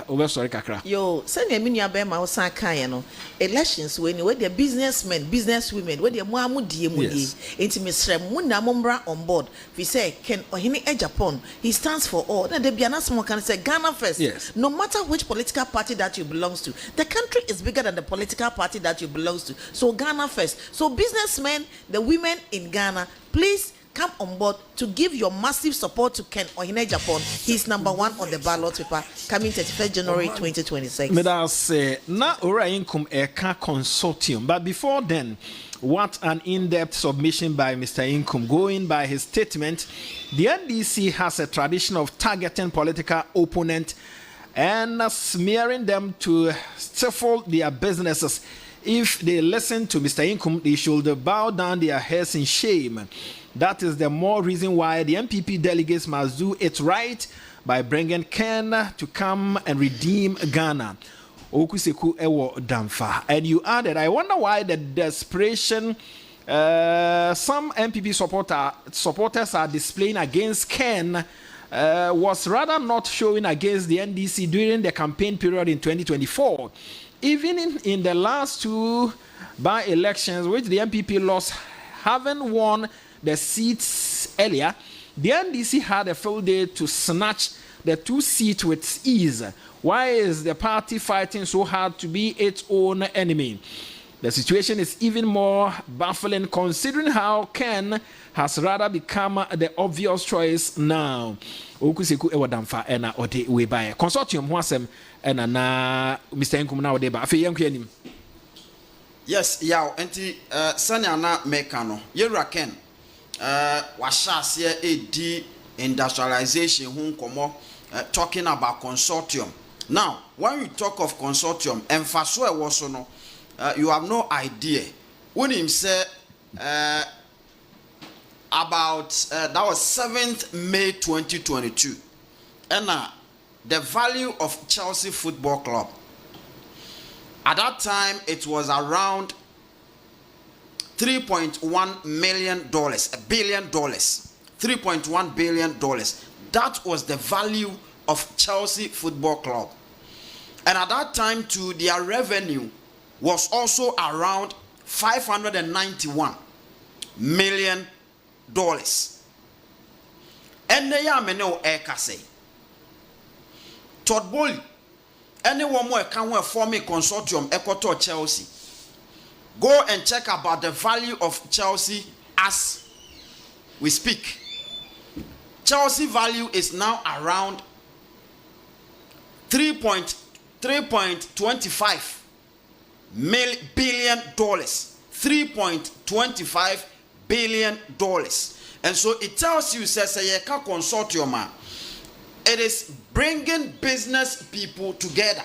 obesori kakra yo send me nua be ma wo san kan no elections we ni we the businessmen businesswomen we the mo amudie mudie enti mesrem mu na mombra on board we say Ken Ohene Japan he stands for all na de bia na some can say Ghana first no matter which political party that you belongs to the country is bigger than the political party that you belongs to so Ghana first so businessmen the women in Ghana please come on board to give your massive support to Ken Ohene Japan. He's number 1 on the ballot paper coming 31st January 2026. May say na ora income eka consortium. But before then, what an in-depth submission by Mr. Inkum. Going by his statement, the NDC has a tradition of targeting political opponents and smearing them to stifle their businesses. If they listen to Mr. Inkum, they should bow down their heads in shame. That is the more reason why the MPP delegates must do it right by bringing Ken to come and redeem Ghana. Okuseku ewo damfa. And you added, I wonder why the desperation some MPP supporters are displaying against Ken was rather not showing against the NDC during the campaign period in 2024. Even in the last 2 by-elections, which the MPP lost, having won the seats earlier, the NDC had a full day to snatch the 2 seats with ease. Why is the party fighting so hard to be its own enemy? The situation is even more baffling considering how Ken has rather become the obvious choice now. Okuseku ewadamfa ena ode we by consortium ho asem ena na Mr. Nkum na ode ba afi yenku anim. Yes, yaw enti sanya na meka no yewura Ken washase edi industrialization hu nkomo talking about consortium. Now when you talk of consortium emfaso e wo so no you have no idea when him say about that was 7th May 2022 and the value of Chelsea Football Club at that time it was around $3.1 million, $1 billion, $3.1 billion. That was the value of Chelsea Football Club. And at that time too, their revenue was also around $591 million. And they are many say Todd Bowley, anyone more can form a consortium Equator Chelsea. Go and check about the value of Chelsea as we speak. Chelsea value is now around $3.25 billion. $3.25 billion. And so it tells you, says a consortium, it is bringing business people together.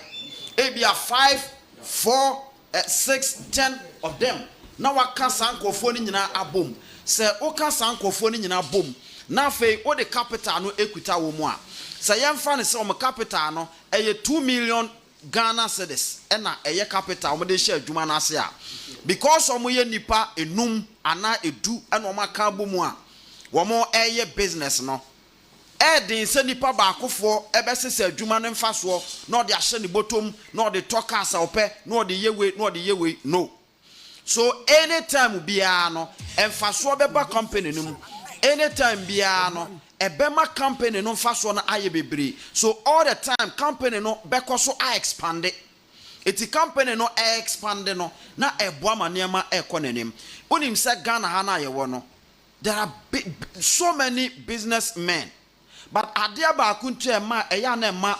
Maybe 5, 4, 6, 10 of them. Now I can't sanko phone in a boom. Say, Oka sanko phone in a boom. Now, fe, what the capital no equity woman. Say, young fan is on capital no, a 2 million Ghana cedis, and a capital, what they share Jumanasia. Because of my nipa, a num, and I do, and on my cabumwa. One more air business no. Din se nipa baako fo ebese se adwuma no mfa so no de ahye ne bottom no de toka asawpe no de yewe no. So anytime bia no emfa so beba company no mu, anytime bia no ebema company no mfa so na aye bebre. So all the time company no beko so a expand it. Eti company no expand no na eboa ma niam ekonenim. Unim se Ghana ha na ye wo no, there are so many businessmen. But adia ba kuntu e ma eya na ma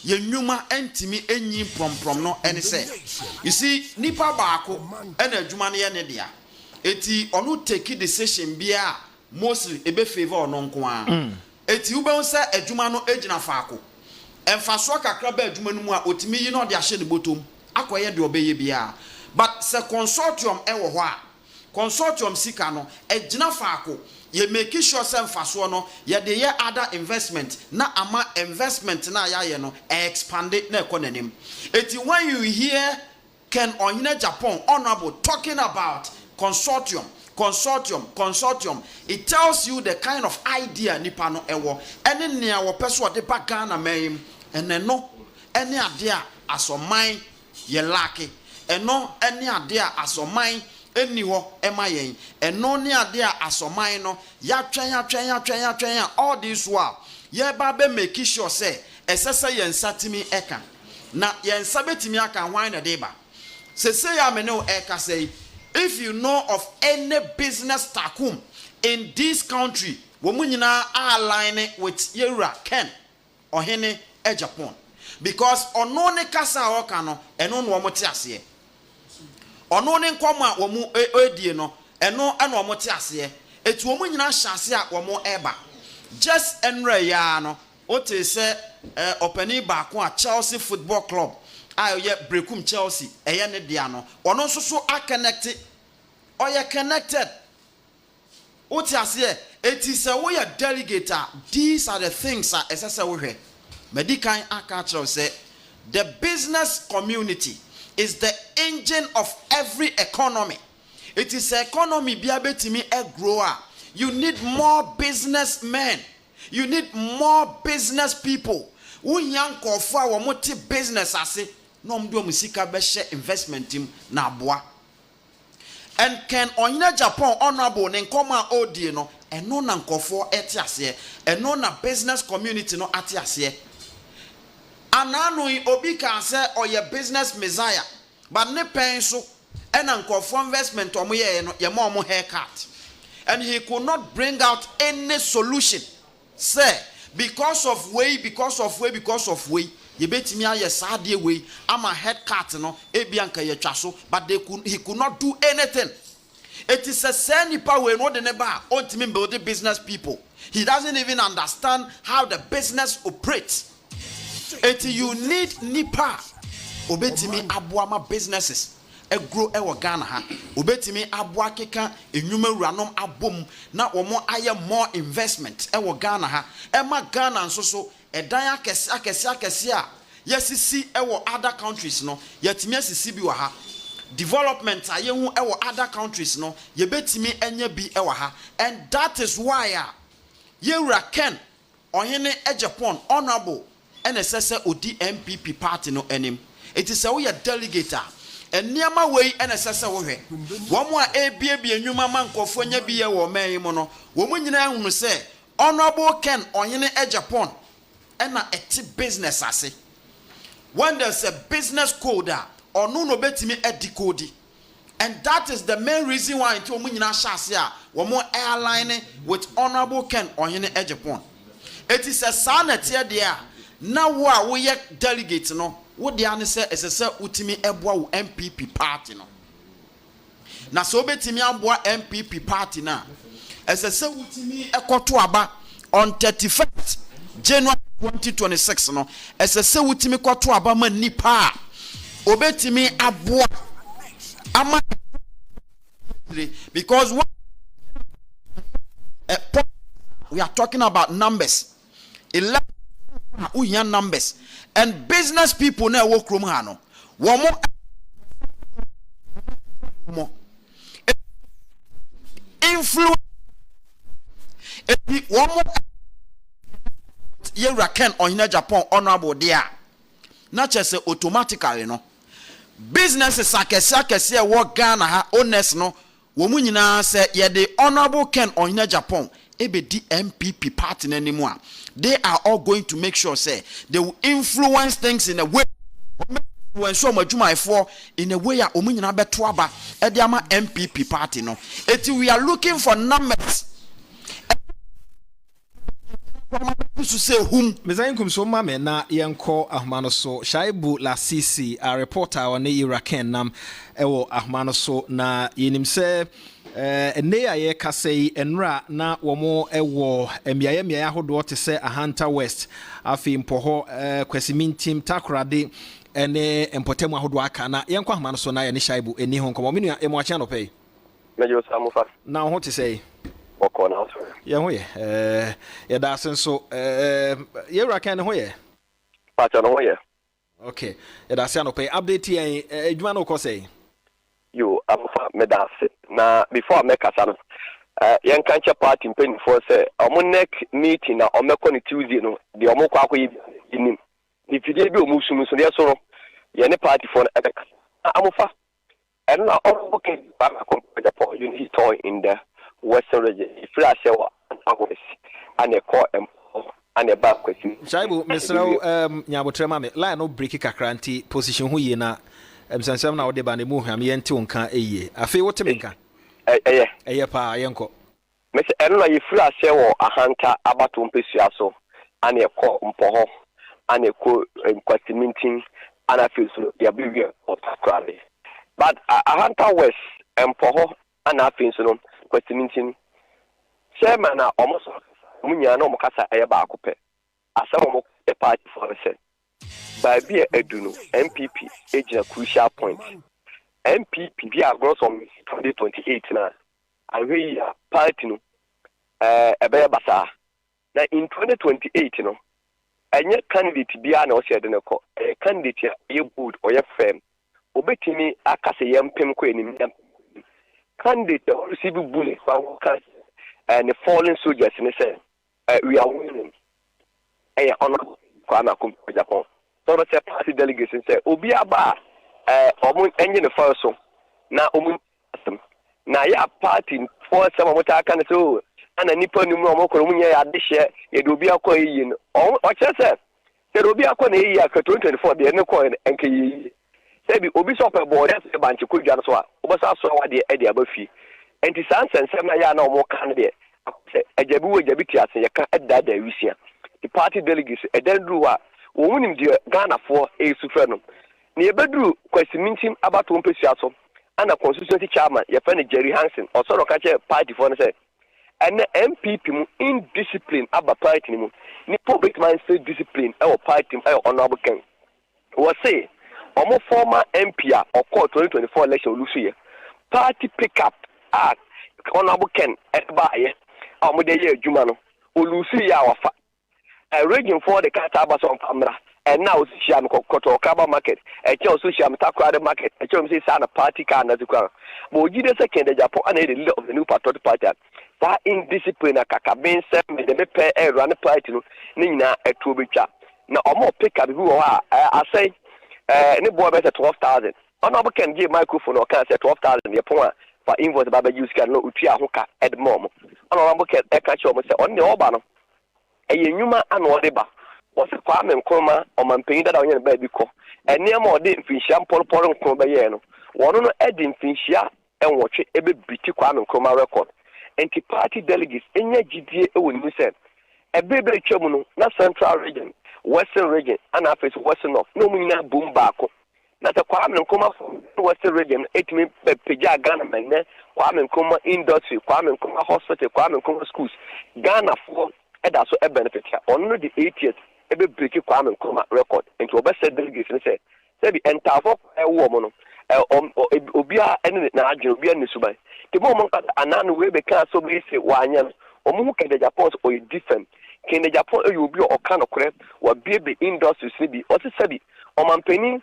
ye nwuma entimi enyi prom no ene say, you see nipa baako ena adwuma ne ye ne dia eti onu take decision bia mostly ebe favor ono nko a eti ube nse adwuma no ejina faako emfa so kakra ba adwuma no mu a otimi yi no de ahye ne botom akoye de obeye bia. But se consortium e wo ho a consortium sika no ejina faako ye make sure some faso no ye de ye other investment na ama investment na ya no expand it na ekonanim. Eti when you hear Ken Ohene Japan honorable talking about consortium, it tells you the kind of idea nipa no ewo ene nea wo peso de ba Ghana mayim ene no ene adea asoman ye laki eno ene adea asoman eni ho ema yen eno ne ade a asoman no ya twen all this while ye ba be make sure say esese yen satimi eka na yen sabetimi aka hwan na de ba say ya me no eka say if you know of any business takum in this country wo mu nyina align with Yewura Ken Ohene Japan, because ono ne kasa o ka no eno no mo te ase ono ne nkoma wo mu edie no eno ana wo te ase etu wo mu nyina hyase a wo mu eba just enre ya no o te se openi ba ko a Chelsea Football Club a ye brekum Chelsea eye ne dia no ono nso so a connected or you connected o te ase eti se wo ya delegate. These are the things that esese wo hwe medical aka tell say the business community is the engine of every economy. It is economy biabetimi e grower. You need more businessmen. You need more business people. Unyan kofo a wo moti business ase no mdo musika be share investment team na aboa. And Ken Ohene Japan honorable ne nkoma odie no eno na nkofo eti ase eno na business community no ati ase. Anano obi can say or your business messiah, but ne pen so and for investment or your mom haircut. And he could not bring out any solution. Say, because of way, you bet me a sad way, I'm a head cut, no, ebianka ye chaso, but he could not do anything. It is a sandy power, no, the never want me build the business people. He doesn't even understand how the business operates. It you need nipa obetimi aboama businesses e grow e wo Ghana ha obetimi aboa keka enwuma wuranom abom na omo aye more investment e wo Ghana ha e ma Ghana nso so edan akese a yesisi e wo other countries no yetimi asisi bi wa ha development aye hu e wo other countries no yebetimi enya bi e wa ha. And that is why Yewura Ken Ohene Japan honorable NSS odi MPP party no enim. It is a way delegate and niama way NSS wo hwe wo mo a ebiebie nwuma mankofo nya biye wo man mo no wo mo nyina hunu se honorable Ken Ohene Japan and na eti business ase. When there's a business code or no betimi decode, and that is the main reason why into mo nyina hyase a wo mo airline with honorable Ken Ohene Japan. It is a sanity there. Now we delegate no what the answer is a utimi eboa MPP party no. na so betimi aboa MPP party na esese wutimi ekoto aba on 31st January 2026 no esese wutimi koto aba ma nipa obetimi aboa ama because we are talking about numbers 11 numbers and business people na work room ha no womo influence womo ye Raken on Japan honorable there na chese automatically no businesses akese wo Ghana ha owners no womu nyina se ye the honorable Ken on Japan ebedi MPP party anymore. They are all going to make sure say they will influence things in a way when so much for in a way ya omunyina beto aba ediama MPP party no. We are looking for numbers. To say whom Mezainkum so mame na yenko ahmano so Shaibu la Sisi a reporter on Iraken nam ewo ahmano so na yenimse ene aye kasei enra na womo ewo emiaye ahodo te se Ahanta West afi mpoho kwesimintim takrade ene empotemu ahodo aka na yenko ahmano so na ye ne Shaibu eni ho nkomo menu emo acha no pay mejo samufa na ho te sei boko na so ye ho ye ye da senso ye Raken ho ye pacha no ye okay ye da se no pay update ye adwuma no ko sei yo amufa medase na before I make asano yan kancha party pen for say omo next meeting na omeko ni Tuesday no de omo kwa akoyi inim ni fidie bi omusumu so de so no ye ne party for ebeka amufa and na omo ke ba ko Japan unity toy in the western region ifra shewa agwes and a call and a back question Shaibu Mr. Nyabotrema me line no break kakranti position hu ye na emsansam na wode ba ne mu hwam ye nte wonka eye afi wote menka eye pa yenko me se eno na ifra shewa Ahanta abato mpesua so and a call mpoho and a call kwatimintin and a feel so ya bibi otakrale but Ahanta West mpoho and a feel so kwatimintin chairman na almost munya na omukasa eye ba akope asamo the party for the by be eduno MPP age a crucial point MPP be gross on 2028 na awe ya party no ebe basa na in 2028 no enye candidate bia na o se de ne ko candidate ye good or ye firm obetimi akase ye mpem ko enim candidate or receive bullet for and the fallen soldiers in say we are winning honor Kwana come Japan so the party delegation say obi aba omo enye ne fa so na omo na ya party for some mota kan so ana nipa nimu omo ko munye ya dehye ye do obi akọ yi no o che say se obi akọ na yi aka 2024 de ne ko enke yi se bi obi so pe board se banche ko dwa so a obasa so wa de e de abafi enti sansensem na ya na omo kan de ejabi wo ejabi ti ase ye ka edda da wisia the party delegates edandru a womunim de Ghana for esufre no na yebedru kwasimintim abato mpesua so ana constituency chairman ye fa ne Jerry Hansen osoro ka che party for no say and MPP mu indiscipline aba party mu ni public man say discipline e party e honorable Ken we say omo former MP a okọ 2024 election olusu ye party pick up honorable Ken eba ye omo de ye adwuma no olusu ya wafa region for the Katabason Pamra and now Sham Koto Kaba market a Chelsea Sham Takrade market a Chelsea Sana party car as well. But you the second the Japan and a little of the new patriotic party that indiscipline a Kakabin set me the pay a run party Nina a Trubicha. Now or more pick up who are I say any boy better 12,000. Honorable can give microphone or can say 12,000 the point for invoice Baba use can no Utia Hoka at the moment. Honorable can catch almost on the Obano. Enyuma anodeba was a Kwame Nkrumah Omanfm that onye ba biko eniam ode mfinhia mpolpolo Nkrumah ye no wono no edi mfinhia enwotwe ebe biti Kwame Nkrumah record enti party delegates enya gidie ewo ni se ebebe twam no na central region western region and after western north no munyina boom baako na ta Kwame Nkrumah Western region, 8 million Peja Ghana, Kwame Nkrumah industry, Kwame Nkrumah hospital, Kwame Nkrumah schools. Ghana for that's a benefit here. Only the 80th, every break Kwame Nkrumah record. And to obey said delegation say, the entire woman, Obia and Najan, Obia Nisubai. The moment Anan will be can't so be say, Wanyan, or Muka the Japan's or different. Can the Japan you be or kind of crap, or baby industries, maybe, also said it. Omanfm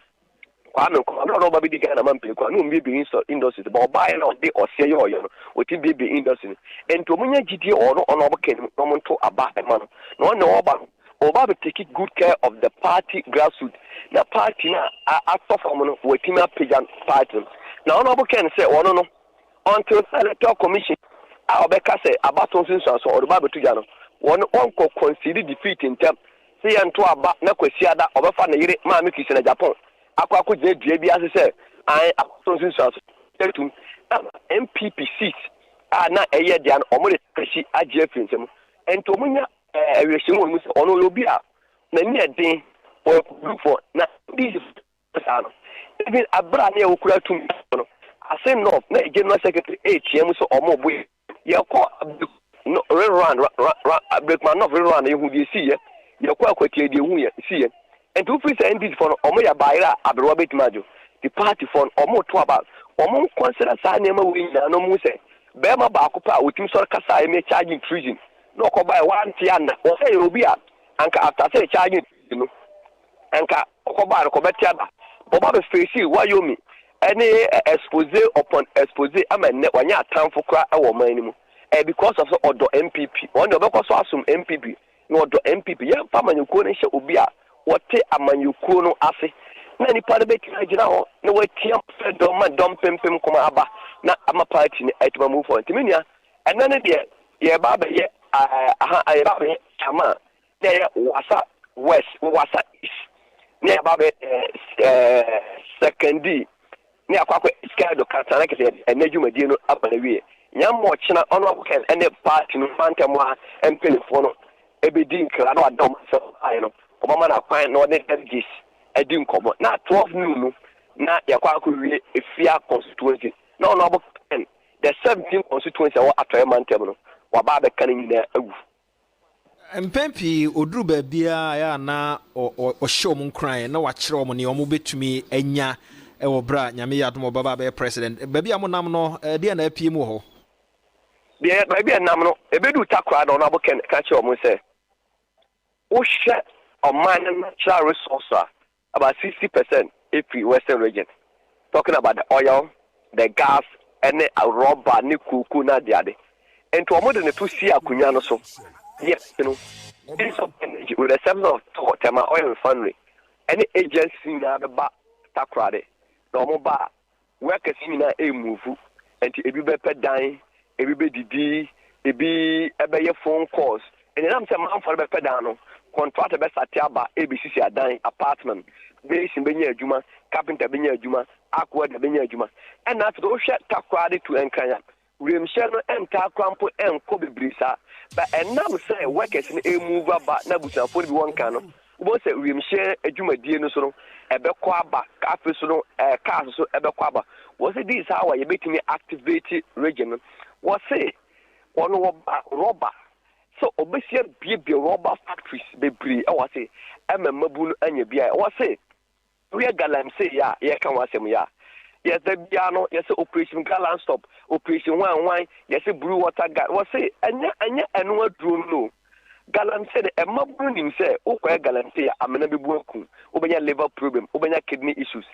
Kwame Nkrumah no baby Ghana man pe kwa no maybe industry but buy na dey or say yo no wetin baby industry and to munya gidi ono oboken no monto aba e man no na oba be take good care of the party grassroots na party na atofom no wetin pagan party na ono oboken say ono no until electoral commission obeka say abaton sinso so oba be tuja no one onko concede defeat in term say yanto aba na kwasi ada obefa na yire ma me kisi na Japan akwa je dua bi ase se an akotonsin so tetum MPP seat na eye dia no omo de kashi agye afinsem ento munya awehye mo mu se ono lobi a na ni eden for na this no even abra na okura tum no ase no na general secretary ATM so omo boy ye ko no run break man no run ye hu bi si ye ko akwati de hu ye si ye. And two free scientists for Omoya Baira, Abrobet Majo, the party for Omo Twaba, Omo consider Sanema win, no Muse, Bema Bakupa, with him Sorkasa, may charging treason. No, go by 1 Tiana, or say Rubia, Anka after say charging, you know, Anka Okoba, Kobetiaba, Boba Facey, Wyoming, any expose upon expose, I mean, when you are time for cry our minimum, and because of the Odo MPP, one of the Kosasum MPP, no Odo MPP, young Pama, you couldn't show Ubia. What amanyukuo no ase na nipa de betina gina ho na watia dom pempem koma aba na ama party ni etuma move on timia enane de ye ba be ye ye ba be chama de wasa west wasa east ne ba be secondary ne akwakwa skado katana kete enadwumadie no aba na wie nyammo china ono akoken ene party no fantem a empelifo no ebedi nkra na adom so ayi no Obama na kwan no de delegates edi nkomo na 12 noon na yakwa akuri efia constituency na ono abo the 17 constituency wa atoyman tem no wa ba be kan nyina agu mpempi oduru ba bia ya na o show mun kran na wa kire omo ne omo betumi anya e wo bra nyame yadom baba be president ba bia mo nam no de na apie mu ho bia ba bia nam no ebedu takwa na ono abo kan ka kire omo se o hwe Oman natural resource about 60% if we Western region. Talking about the oil, the gas, and the rubber, kuku na diade. And to more than the 2 see akunyano so. Yes, you know, this of energy with the exception of Tema oil refinery. Any agency na the back takrade. No ba workers in a move and to every better dying, everybody didi, every phone calls. And then I'm saying man for better down. Contract be satiaba ABCC adan apartment base benya adwuma carpenter benya adwuma akwa de benya adwuma and after do hwe takwade to enkanya remhye no enta kwampo enko bebrisa but enam say workers no move aba na busafo bi won kan no wo say remhye adwumadie no so no ebekọ aba cafe so no cars so ebekọ aba wo say this how you betimi activate region wo say ono rubber so obesia bie rubber factories bebree e wa say ememabu no anya bia e wa say we galam say ya ye kan wa sem ya yes the bia no yes operation galan stop operation wan yes blue water gas wa say anya eno aduro no galam say the emabu nim say okwa galam say amena bebu aku obenya liver problem obenya kidney issues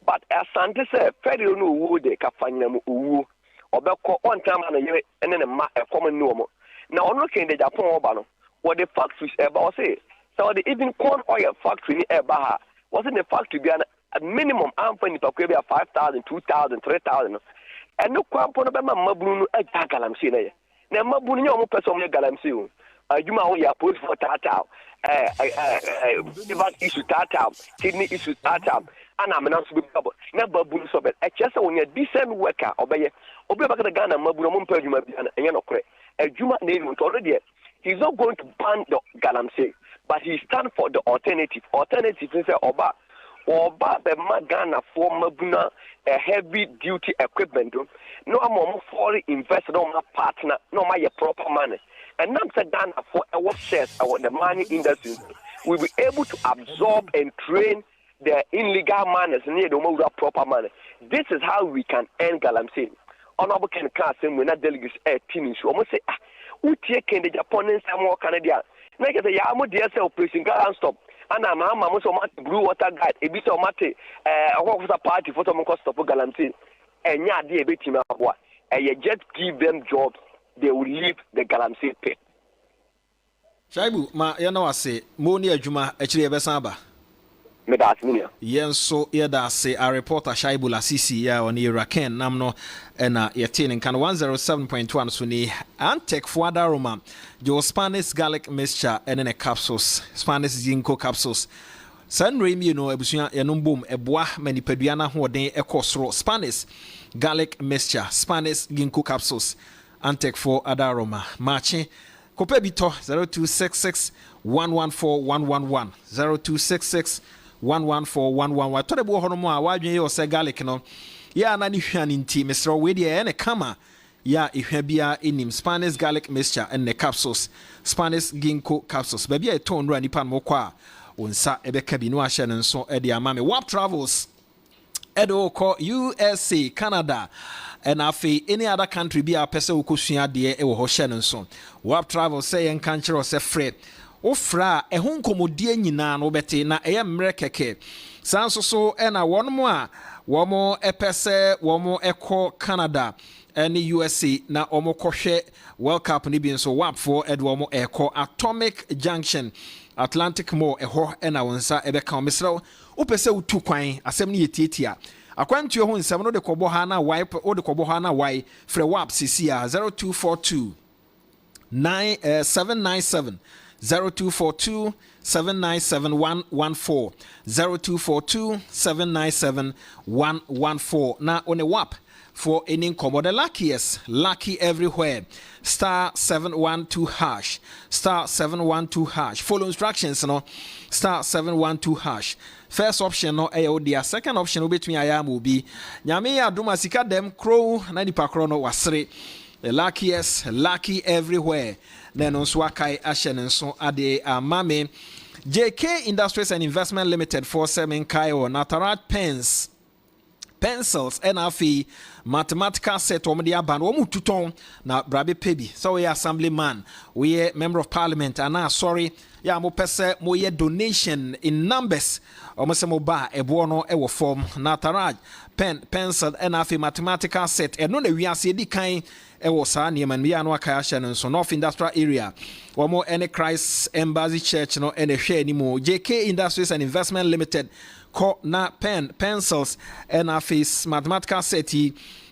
but asante say federal no wo de kafanya mu owu obekọ on time na yere ene ne ma e common no mo now, I'm looking at the Japan Obano. What the factories about say, so the even corn oil factory in Baha wasn't a factory be a minimum ampany per 5,000, 2,000, 3,000. And no quampon of Mabunu a Galam Sina. Now, Mabunu, no person Galam Sil. You might have put for Tata, issue Tata, kidney issue Tata, and I'm not to be double. Never Bunu so bad. I just only a decent worker obey back the Ghana Mabunu Perjuma and Yanokre. A Juma name already. He's not going to ban the Galamsey, but he stands for the alternative. Alternative is Oba or Baba Magana for Mabuna a heavy duty equipment. No more foreign investor, no my partner, no my proper money. And now said Ghana for our shares, our the money industry will be able to absorb and train the illegal manners near the more proper money. This is how we can end galamsey. Honorable Ken Carson, when that delegates a team, so almost say, who take the Japanese and more Canadian. Make the Yamo DSL operation, Galan stop. And I'm also blue water guide, a bit of mate, a work party for some cost of galamsey. And yeah, dear Betty Mabwa, and you just give them jobs, they will leave the galamsey pit. Shaibu, ma I say, Moni Juma, actually a besamba. Yes, so yeah, that say a reporter Shaibu La Sisi ya on Iraken Namno and Yatin can 107.1 Suni Antec Fuada Roma, your Spanish garlic mixture and then a capsules, Spanish zinco capsules. San Remi, you know, Ebusia Yanumboom, a bois manipediana who de a cosro, Spanish garlic mixture, Spanish ginkgo capsules, Antec for Adaroma, Marchi, Copebito 0266 114 111 0266 11411 todebo hono mo a wadwen ye o se garlic no ya na ni hwan nti Mr. we de ene kama ya ehwa bia enim Spanish garlic mixture and the capsules Spanish ginkgo capsules ba bia e ton ru anipa mo kwa wonsa ebeka bi no ahye ne nso e de amame WAP Travels edo ko USA Canada and afi any other country bia pese ukosua de e wo ho hye ne nso WAP Travels say en kan kire o se free ofra ehun komodie nyina no bete na eye mre keke sanso so na wonmo a womo epese womo eko Canada and USA na omo kohwe World Cup ni bi nso WAP for edwomo eko Atomic Junction Atlantic Mall eho na wonsa ebeka omesra opese utu kwan asem ni yetietia akwantu ho nsem no de kobo ha na wipe o de kobo ha na wai frɛ WAP cc a 0242 797 0242 797 114 0242 797 114 na on a WAP for any income the luckiest lucky everywhere star 712 hash star 712 hash follow instructions no star 712 hash first option no dia second option obetumi ayam obi nyame adoma sika dem crow na nipa crow no wasre the luckiest lucky everywhere Neno Swakai Ashenenso Ade Amame JK Industries and Investment Limited for Semen Kayo Natarat pencils NFE mathematical set omedia band omu tuton na brabe pebi so we assemblyman we member of parliament and sorry ya mo pese mo ye donation in numbers o mo se mo ba ebo no e wo form Natarat pencil NFE mathematical set eno na wiase di kan e wo sa ne man ya no aka ahye no so North Industrial Area wo mo any Christ Embassy Church no ene hwe ni mo JK Industries and Investment Limited ko na pencils and face mathematical set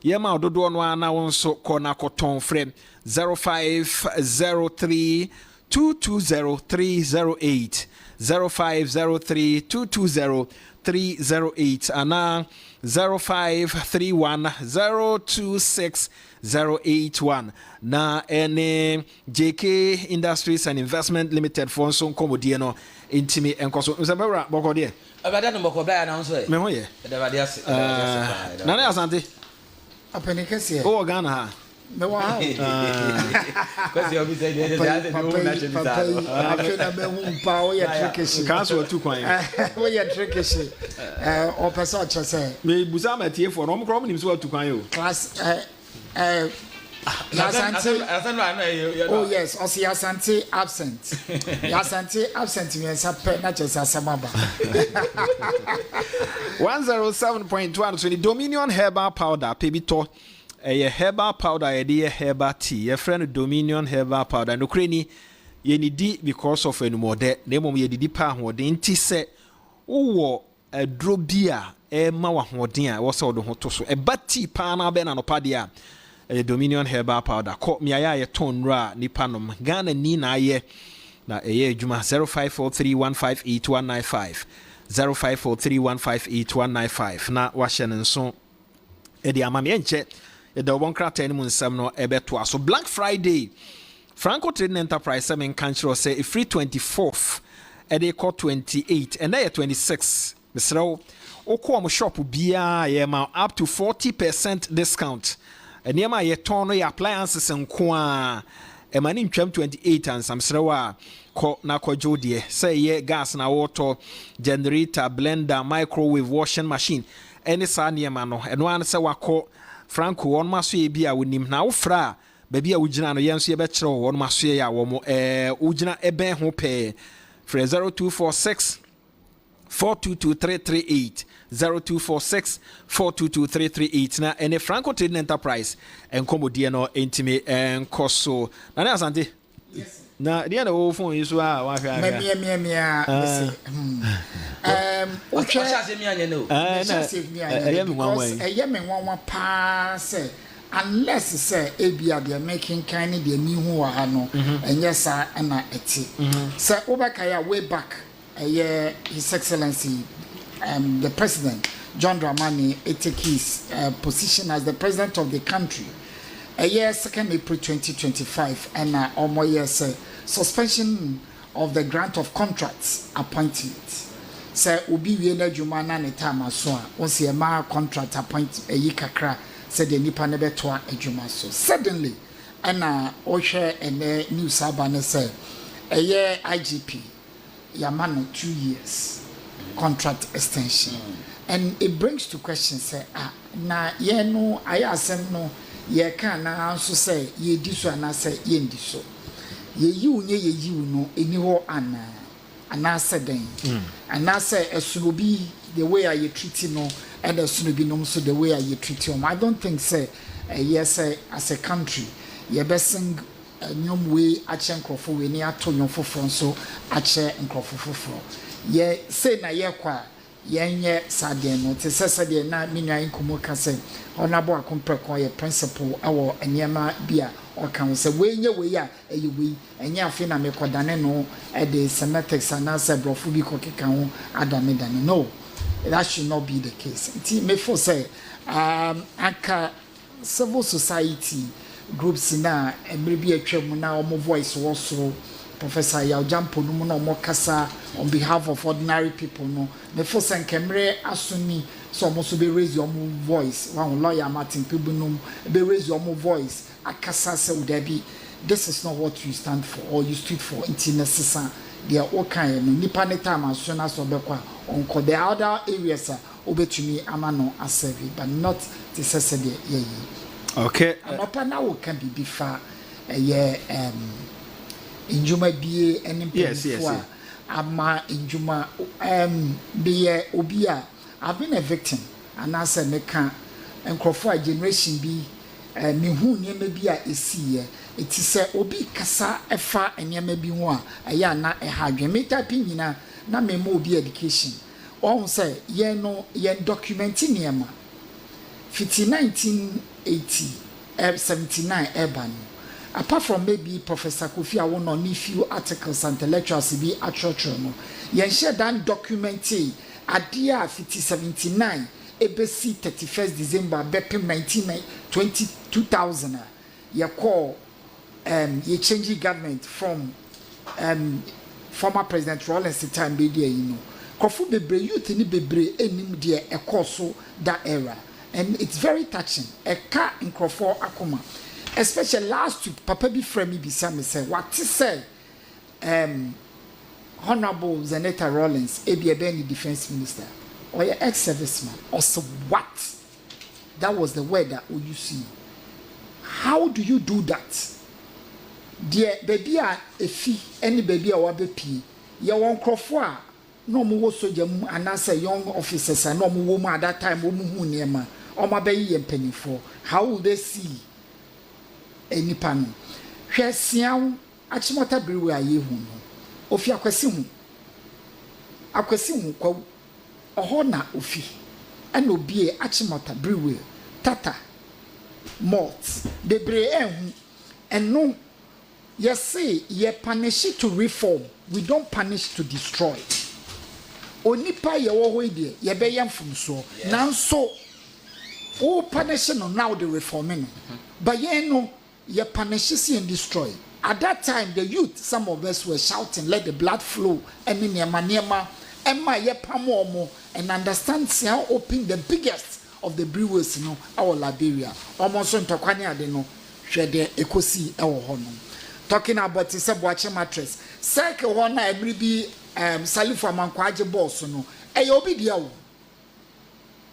yema ododo no ana wonso ko na koton frame 0503 220308 0503 220308 ana 0531 026 081 na ene JK Industries and Investment Limited for so komodie no intimi enkoso nsabara bokodie abada no bokobla na nso me ho ye dabade ase na na asante apenikese o Ghana ha me wa kwesi obi say dey dey no na che bisa afena be hu mpa o ye trikesi kanso atu kwan o ye trikesi o pesa chese me busa matie for no mkro nim so atu kwan yo class oh yes, also Yasante absent. Yasante absent means not just a samaba. 107.1 so the Dominion herbal powder pebito a herbal powder a herbal tea a friend Dominion herbal powder no crani ye need because of any more de name ye didi pa ho de nti se wo a drobia e ma wa ho den a wo se wo do ho to so e bati pa na be na no pa dia Dominion herbal powder ko mi aya ye ton ra nipa nom Ghana ni na aye na eye adwuma 0543158195 0543158195 na wa hye ne nso e de amame enche e da obon krata ni mu nsam no e beto aso Black Friday Franco Trading Enterprise semen kanchiro say free 24th e de ko 28 and na 26 Mr. Oko am shop biya ye ma up to 40% discount. Enema ye tono ye appliances nko e mani ntwam 28 and some srewa ko na kojo de say ye gas na water generator blender microwave washing machine any sa niema no eno an se wako Franco on maso ye bia wonim na wo fra baby a wugina no yenso ye be kire wo on maso ye ya wo mo wugina eben ho pe 0246 422338 0246 422338 na ene Franco Trading Enterprise enkomodie no entime enkoso na na asante yes na dia na wo phone yiso a wa hwa hwa o cha se mi anya no me nwanwa pa se unless say ebia they making kind of the new ho ha no enye sa na eti say obakaya way back His Excellency the President John Dramani take his position as the President of the country. A year 2nd April 2025 and almost years suspension of the grant of contracts appointment. Say obi wie na dwuma na ne time so a once e ma contract appoint kakra said the nipa ne beto adwuma so. Suddenly and ohwe ene news abane say a year IGP Yamano 2 years contract extension and it brings to question say na ye no ayasem no ye kan na so say ye di so na say ye ndi so ye yiwu nye ye yiwu no eni ho ana say den ana say esunobi the way I treat no and esunobi no so the way I treat him. I don't think say yes as a country ye besing nyom we ache nkrofo we ni ato nyom foforo so ache nkrofo foforo ye say na ye kwa yenye sade no te sade na minwan komo ka say onabo akomprekon ye principle awo eniema bia o kan say we nye we ya eye we enya afi na mekodane no e de semetics and say brofo bi ko keka ho adane dane no that should not be the case nti me for say aka civil society groups na emre bi atwam na omo voice also Professor Yaljampo no na omo kasa on behalf of ordinary people no me for say kemre asuni so omo so be raise your voice one lawyer Martin Pibunum be raise your voice akasa say udabi this is not what you stand for or you stood for nti necessary they are all kind no nipa ne time aso na so be kwa on the other areas obetumi amano aserve but not the necessary ye. Okay. Anopa na wo kan bibi fa injuma bie enim pefo ama injuma be obi a I've been a victim and as a meka enkrofo a generation bi me hu niam bi a esiye eti se obi kasa efa eniam bi ho a eya na ehadwe meta pi nyina na me mo obi education on say ye no ye documenting niam fiti 1979 urban apart from maybe Professor Kofi Awon on a few articles and lectures be at church no yen share dan documenting adia fiti 79 ebesi 31st December bepim 2020 ye call ye changing government from former President Rawlings time be there kofu bebre youth ni bebre enim there e course that era. And it's very touching. A car in Crawford Akuma. Especially last week, Papa be frame be some say what to say. Honorable Zanetta Rawlings, ABA Defense Minister, or your ex-serviceman, also what? That was the word that you see. How do you do that? Dear baby a fee, any baby or baby, you won't Crawford. No more soldier and answer young officers and no more woman at that time who near ma. Or my baby and penny for how will they see any panel? Where Siam Achimota Brewer ye who of your question. A question a honor of ye and no be Achimota Brewer Tata Malt Bebre and no yes say ye punish it to reform, we don't punish to destroy. Onipa ye wo hoy de ye be yam fum so nanso o punish no now the reforming but ye no ye punish and destroy. At that time the youth, some of us were shouting let the blood flow and in niema Emma ye pamo and understand how open the biggest of the brewers our Liberia. Almost on Tokwania de no share the ecosi our honor. Talking about the subwatch mattress. Circle one I will be Salifa Mankwaje boss no. Obi dia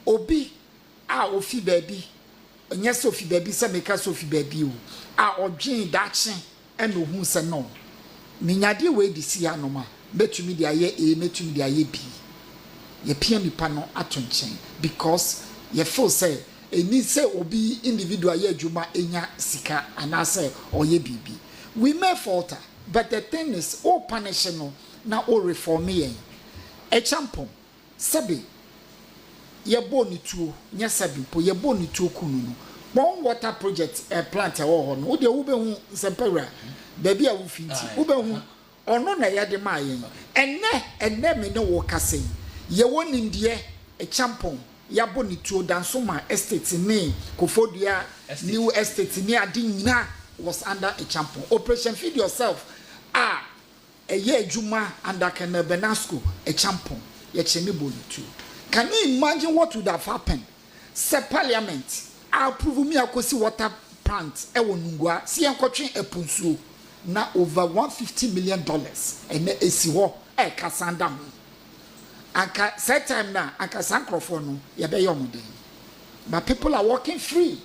Obi ofi baby. Nya Sophie baby se meka Sophie baby o. Odwen dache and ohun se no. Minyade we di si anoma. Betumi dia ye metumi dia ye bi. Ye pia nipa no atonchen because ye feel say eni say obi individual ye adwuma enya sika anase oye bibi. We may falter, but the thing is all punish no na all reform yen. Example, sabi ye boni tuo nya sabi po ye boni tuo kunu no. Bon water project plant e wo ho no. Wo de wo be hu sempera. Baby a wo finti. Wo be hu ono na ya de ma yen. Enne me ne wo kase. Ye woni ndie example ya boni tuo dansoma estate ni Kofodua new estate ni adi nyina was under a champion. Operation Feed Yourself. A year Juma under Benasco, a champion. Too. Can you imagine what would have happened? Say Parliament. I'll prove me a see water plant. Ewonungwa. See I'm coaching a punsu. Now over $150 million. And a siwo. Kasanda. Anka set time now. Anka sancrophone. Yabe yomude. But people are walking free.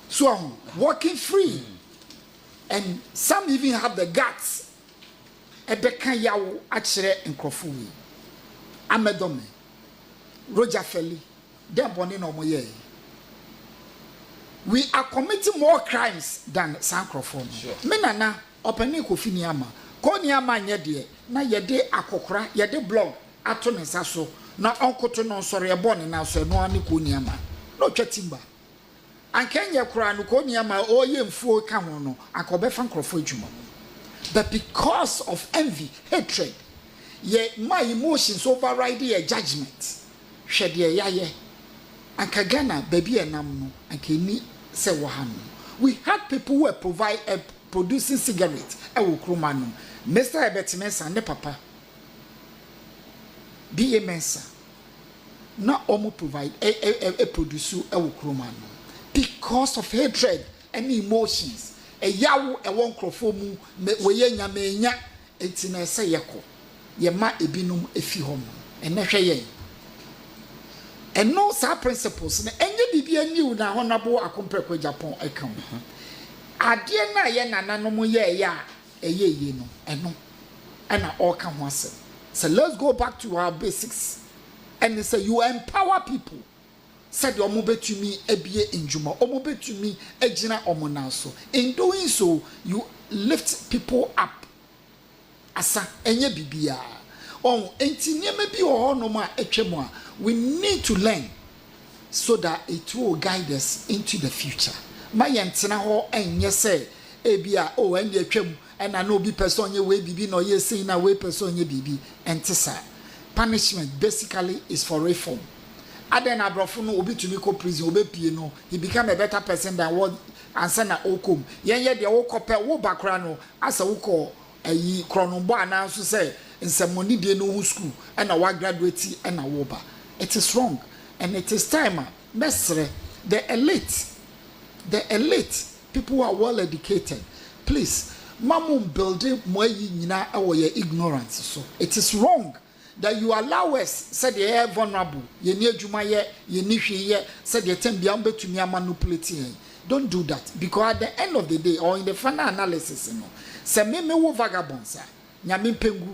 So walking free. And some even have the guts. Ebeka yawo achere nkrofo. Amedome. Roger Felly. Dem boni no mo ye. We are committing more crimes than sankrofo. Me nana openi Kofi Niama. Ko Niama nye de na yede akokora, yede blog ato ne saso na onkoto no sori eboni na so no ani Ko Niama. No twetimba. Ankenya kura no Ko Niama oye mfuo ka ho no akobefa nkrofo adwuma. But because of envy, hatred, my emotions override your judgment. Shede yaye. Ankagana baby enam no ankeni se wahano. We had people who were producing cigarettes. Ewo kroma no. Mr. Ebetimesa ne papa. Be Mensa. Na omo provide produce ewo kroma no. Because of hatred and emotions. E yawo e won krofo mu we yenya menya enti na ese yeko ye ma ebinum efi ho no ene hwe ye and no sa principles na enye bibia niu na honabo akomprekwa Japan ekam ade na ye nananom ye ya eye no eno ana all kan ho ase. So let's go back to our basics and say you empower people. Said your mobetumi ebie injuma omobetumi ejina omonaso. In doing so you lift people up asa enye bibia enti niema bi o no ma etwemu a we need to learn so that it will guide us into the future. My yentena ho enye se ebia enye etwemu ena no bi person ye we bibi no ye say na we person ye bibi entisa. Punishment basically is for reform. Aden abrofo no obi tumi ko prison obi pie no he become a better person than what answer na okom yen ye de wo kope wo bakra no asa wo ko ayi kronombo ananso say nsemoni de no hu school and wa graduate and wo ba. It is wrong and it is time mesre the elite people who are well educated, please mamum building mo yi nyina awo ye ignorance. So it is wrong that you allow us said they are vulnerable. Ye ni adwuma ye ni hwe ye said they tem bia mbetumi manipulate. Don't do that because at the end of the day or in the final analysis no se me wo vagabonds a nyame pengu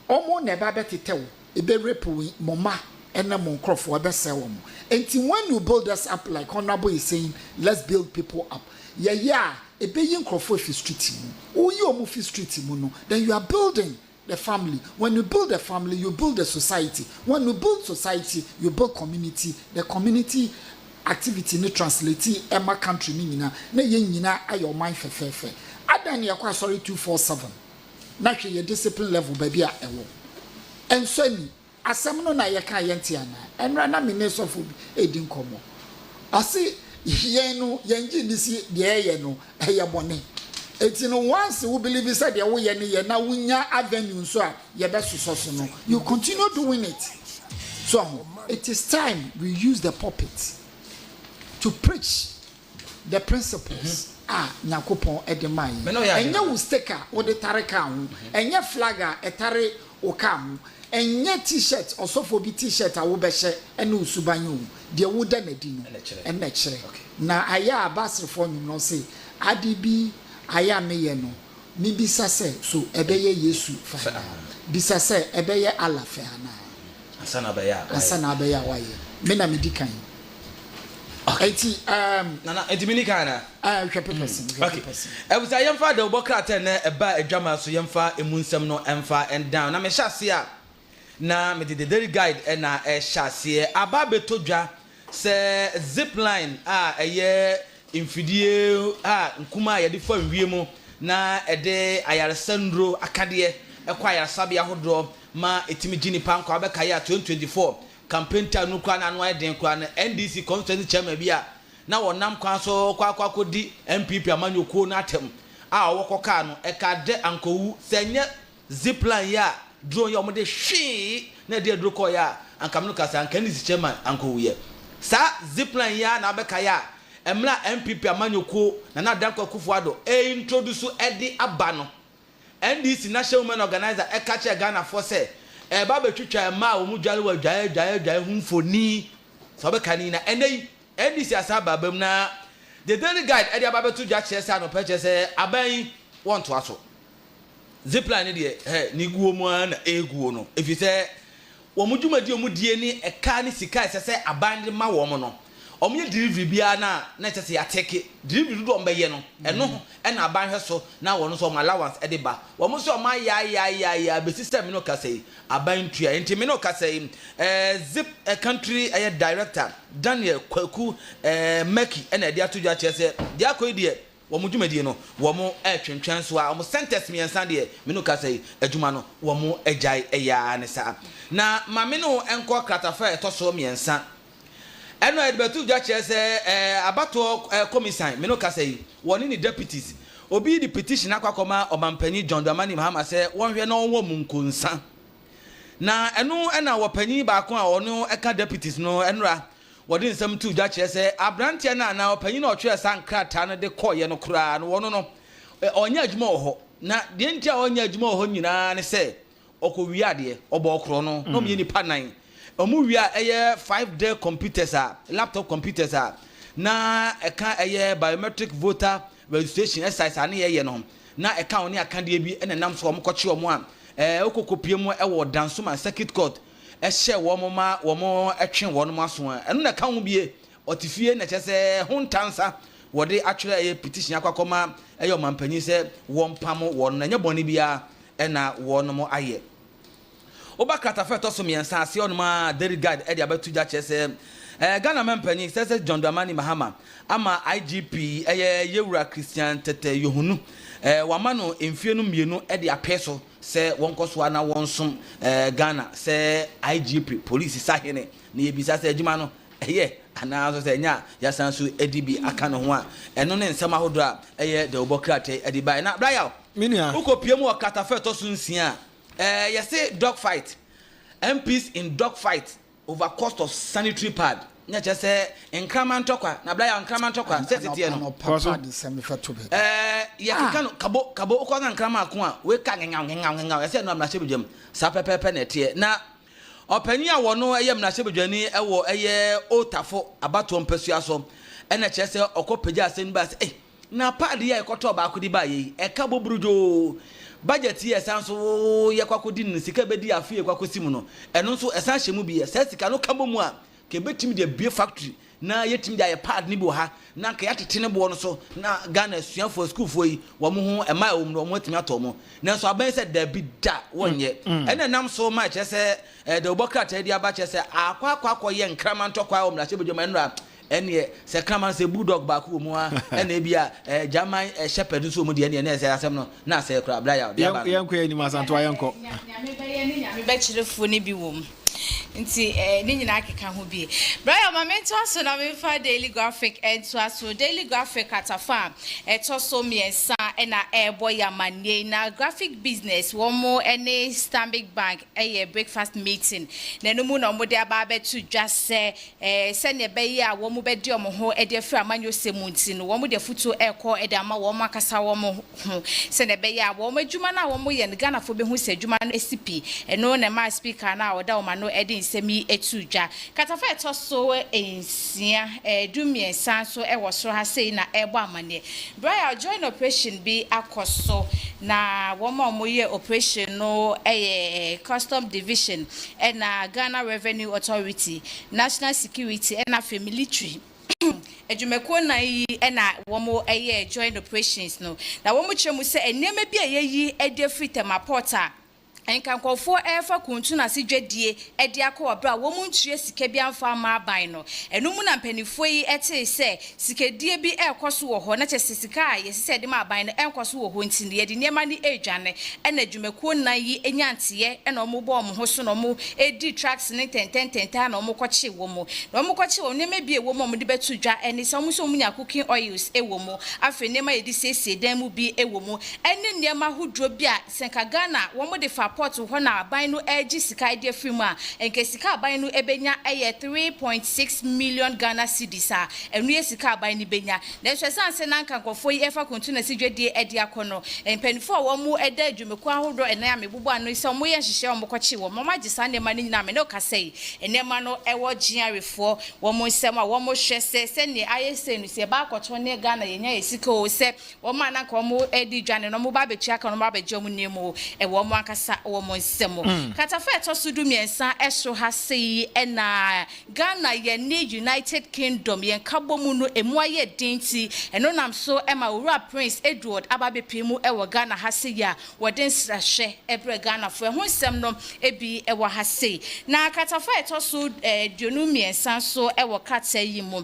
omo ne ba betetew e be rape moma ene mo nkrofo be se wo mo. Enti when you build us up like Honorable is saying, let's build people up. Yeah, e be yin nkrofo fi street mu. Oyi omo fi street mu no, then you are building the family. When you build a family, you build a society. When you build society, you build community. The community activity ne translate Emma country ni nyina na ye nyina ayo man fefefe. Adan ya kwa sorry 247. Na hwe ye discipline level baby a ewo. Enso ni asem no na ye ka ye ntia na. Enra na me ne sofo edi nkomo. Ase yen no yenji disi de ye no eye bone. It's in once we believe you said we now we avenue so you no. You continue doing it. So it is time we use the pulpit to preach the principles. Nyakopon edemai. Enye wo sticker wo de tareka ho. Enye flagger etare oka ho. Enye t-shirt osofo bi t-shirt a wo be hye ene usubanyo. De wo da na di no. Ene kire. Na aya abasrefo nyum no say adibi aya meye no. Mi bisa se so ebeye Yesu fa. Bisa se ebeye Allah fa na. Asana beya waye. Me na medikan. Okay. Nana Dominica na. Person. Okay. I was a young father Bokrata na eba edwama so yemfa emunsem no emfa and down. Na me hyase a na me the daily guide na hyase aba betodwa se zip line eye infidie nkuma ye de fa wiem na ede ayaresandro akade ekwa ayaresabe ahodo ma etimi gini pan kwa beka ya 2024 campaign ta no kwa na no eden kwa na NDC constituency chairman bia na wonam kwa so kwa kodi MPP amanyokuo na atem wokoka no ekade ankowu senye zipline ya drone ya omde hwi na de droko ya ankamno kasa ankanisi chairman ankowu ye sa zipline ya na beka ya emla MPP amanyokuo na dankwa kufuado introduce edi abano NDC national women organizer ekache Ghana for say ba betwitwa ma wo mudwale wa dwae humfoni so be kanina enei NDC asaba bam na the daily guide e dia ba betu dwa chese no peche se aban want to aso zipline de ni guo mu na eguo no efi se wo mudwumadi omudie ni eka ni sika se aban de ma wo mo no omye delivery bia na chese ya take delivery do ombe ye no eno na aban hweso na wo no so allowance e de ba wo mo so ma ya be system no ka sei aban tua enti me no ka sei zip country director Daniel Kwaku Meki na de atodwa chese de akoyi de wo mo dwumadi no wo mo twentwen so a wo mo sentence me ensan de me no ka sei adwuma no wo mo agyae eya ne sa na ma me no enko kratafa etoso me ensan eno edbetu dwa chese abato commission me no ka sei woni ni deputies obi di petition akwakoma Omanfm John Dramani Mahama se wonhwe na wonwo mu nkonsa na eno na wopanyi ba ko a ono eka deputies no enra wodi nsem tu dwa chese abrantia na wopanyi na otwe sankrata no de koye no kura no wono no onya adwuma ho na de ntia onya adwuma ho nyina ne se okowiade de obo okro no no me ni panan omu wia 5-day computers laptop computers na eka biometric voter registration exercise ani ye no na eka oni akande bi enenam so omkoche omo okokopie mu wo dansoma circuit court ehye wo mo ma wo mo etwe wo no maso eno na ka ho bie otifie na chese huntansa wode atwere petition akwakoma Omanfm se wo mpam wo no nya boni bia na wo no mo aye oba kratafa to so miensa ase on ma daily guide e dia betu ja chese Ghana Omanfm se John Dramani Mahama ama IGP Yewura Christian Tete Yohunu wama no emfie no mienu e dia peso se wonkoso ana wonsom Ghana se IGP police sahene na yebisa se adwuma no ana so se nya yasanso edibi aka no ho a eno ne nsema hodo a de obokrate edibai na braya minia ukopie mu kratafa to so nsia you say dog fight MPs in dog fight over cost of sanitary pad nya chese enkraman tokwa na bla ya enkraman tokwa setete no papa de semifa to be ya kika no kabo uko na enkraman ko a we ka ngenga ya se no amna chebedwam sa pepepe na tie na opani a wono na chebedwani ewo otafo abato mpasua so na chese okopeja asen ba se na pad ya ekoto ba akodi ba yi eka bobrujo budget ye sanso ye kwakodi nsika bedi afie kwakosim no eno nso esan hyemu bi ye sika no kamo mu a ke betim de bie factory na yetim de aye pad ni bo ha na ka yatete ne bo no so na Ghana suan for school for yi wo mo ho ema wo mo mo timi atomo na so aban se da bi da wonye ene nam so ma che se de obokrata dia ba che se akwa ye nkraman tokwa wo mra che bedwama enra ene se kraman se bulldog ba ko mu a ene bia German shepherd so mu de ene na se asem no na se kra bla ya yanko ya ni masanto ayanko nyame be ye ni nyame be chirefo ne bi wom nti ni nyina akeka ho bi Brian Mamento aso na me fa daily graphic and so daily graphic atafa eto so miensa ena boy amanye na graphic business wo mo any Stanbic Bank breakfast meeting na no mu na mo de aba betu dwa se ne be ya wo mo be de omo ho e de fra amanyo semunti no wo mo de futu ekọ e de ama wo mo akasa wo mo se ne be ya wo mo adwuma na wo mo ye ne Ghana fo be hu se adwuma no esipi eno na ma speaker na wo da wo ma no e de nsemi etu dwa katafa eto so ensia dumiensa so e wo so ha sei na ebo amane Brian join operation bi akoso na wo mo ye operation no custom division na Ghana Revenue Authority National Security na military ejumeko na yi na wo joint operations no na wo mo kyeremu se enema bi ayeyi ede free temaport enkankofo efa kuntu na sidwadie ede akọ bra wo mu ntue sika bi amfa ma aban no enu mu na mpanifo yi ete se sikedie bi ekoso wo ho na kyese sika a yesese de ma aban no enkoso wo ho ntini ye de niema ni edwane na adwumako na yi enyantie na omo bo omo ho so na omo edi tracks ne tenten na omo koche wo mo na omo koche wo niema bi ewo mo de betu dwa eni so omo so omo nya cooking oils ewo mo afi niema yedi sese dan mu bi ewo mo eni niema hodro bi a senka Ghana wo mo de port ho na aban no agi sika ide free mu a enke sika aban no ebenya 3.6 million Ghana cedis a enu ye sika aban ni benya na so sanse na nkankofo yi efa kontu na sidwedie ede akono empanifo wo mu eda adwumeko ahodo ena ya mebubu ano ise mo ye hihye wo mokwachi wo mo magisa ne ma ni nyina me no kasei enema no ewo giarefo wo mo nsem a wo mo hwese se ne ayese no se ba akoto ne Ghana yenya ye sika o se wo ma na ka mo edi dwane no mo ba bechi aka no mo ba beje mo nemu wo mo akasa wo mo nsemo katafa eto sudu miensa eso ha sei na Ghana ye ne United Kingdom ye nkabo mu no emu aye dinti eno nam so ema owura Prince Edward ababepemu ewo Ghana ha sei ya wodin srahwe ebre Ghana fo ho nsem no ebi ewo ha sei na katafa eto su duonu miensa so ewo kata yi mu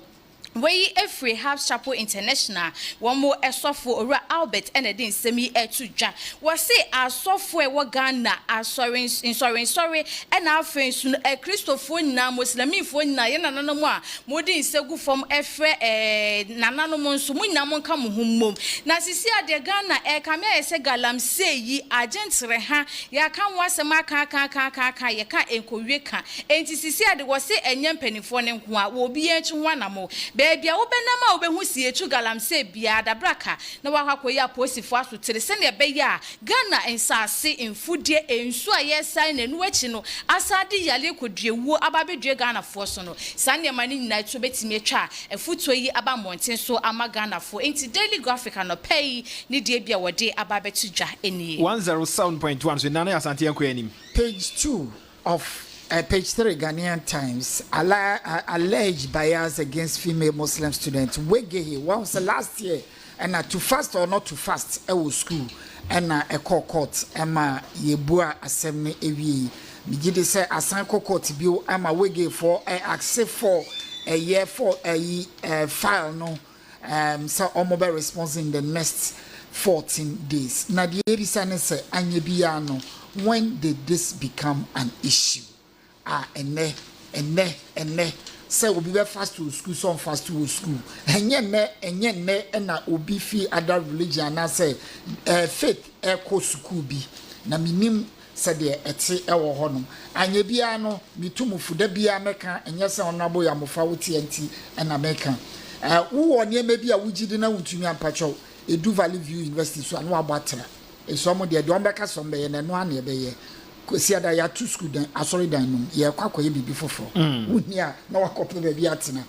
Wey Free House Chapel International womo esofo ora Albert enedin semi etudwa wo se asofo e Ghana sorry na afen su Christopher na Muslimifo na ye nananom a modin segu fom efre nananom nso munyam nka muhummom na sisi ade Ghana kame ese galamse yi agentre ha ya kan wasem aka ye ka enkowie ka enti sisi ade wo se enyem panifo ne nko a wo bi enchu wanamo Baby, I will be na ma who see a true galamse bia da braka. Na wako ya posi for us to send a beya. Ghana and Sassi in food dear and so yes sign and wetchino. Asadi yali could you woo ababi Ghana for sono. Sanya money night to bet me cha a foot to ye about mountain so ama Ghana for into daily graphic and no pay ni dear be our day ababe to ja any 107.1 so Nana Santiago Quenim. Page 2 of page 3 Ghanaian Times alleged bias against female Muslim students. Wegehi once last year and to fast or not to fast was school and a court Emma Yebua assembly evi. Mijide say asan court bill Emma wege for accept for a year for a file no so omobe response in the next 14 days. Na the ebisa say anyebiano when did this become an issue? Ene say obi be fast to school some fast to school enye ne na obi fi other religion na say faith ko school bi na minim say de ete ewo honom anye bia no mitumufu da bia meka enye say onabo ya mofa woti enti na meka wo ne me bia wugidi na wutumi ampacho Edu Valley View University so anu abatena eso mo de don beka so be na no ane be ye Siada ya two school dan asori dan num ye kwakoye bibi foforo unia na wakope be bi atena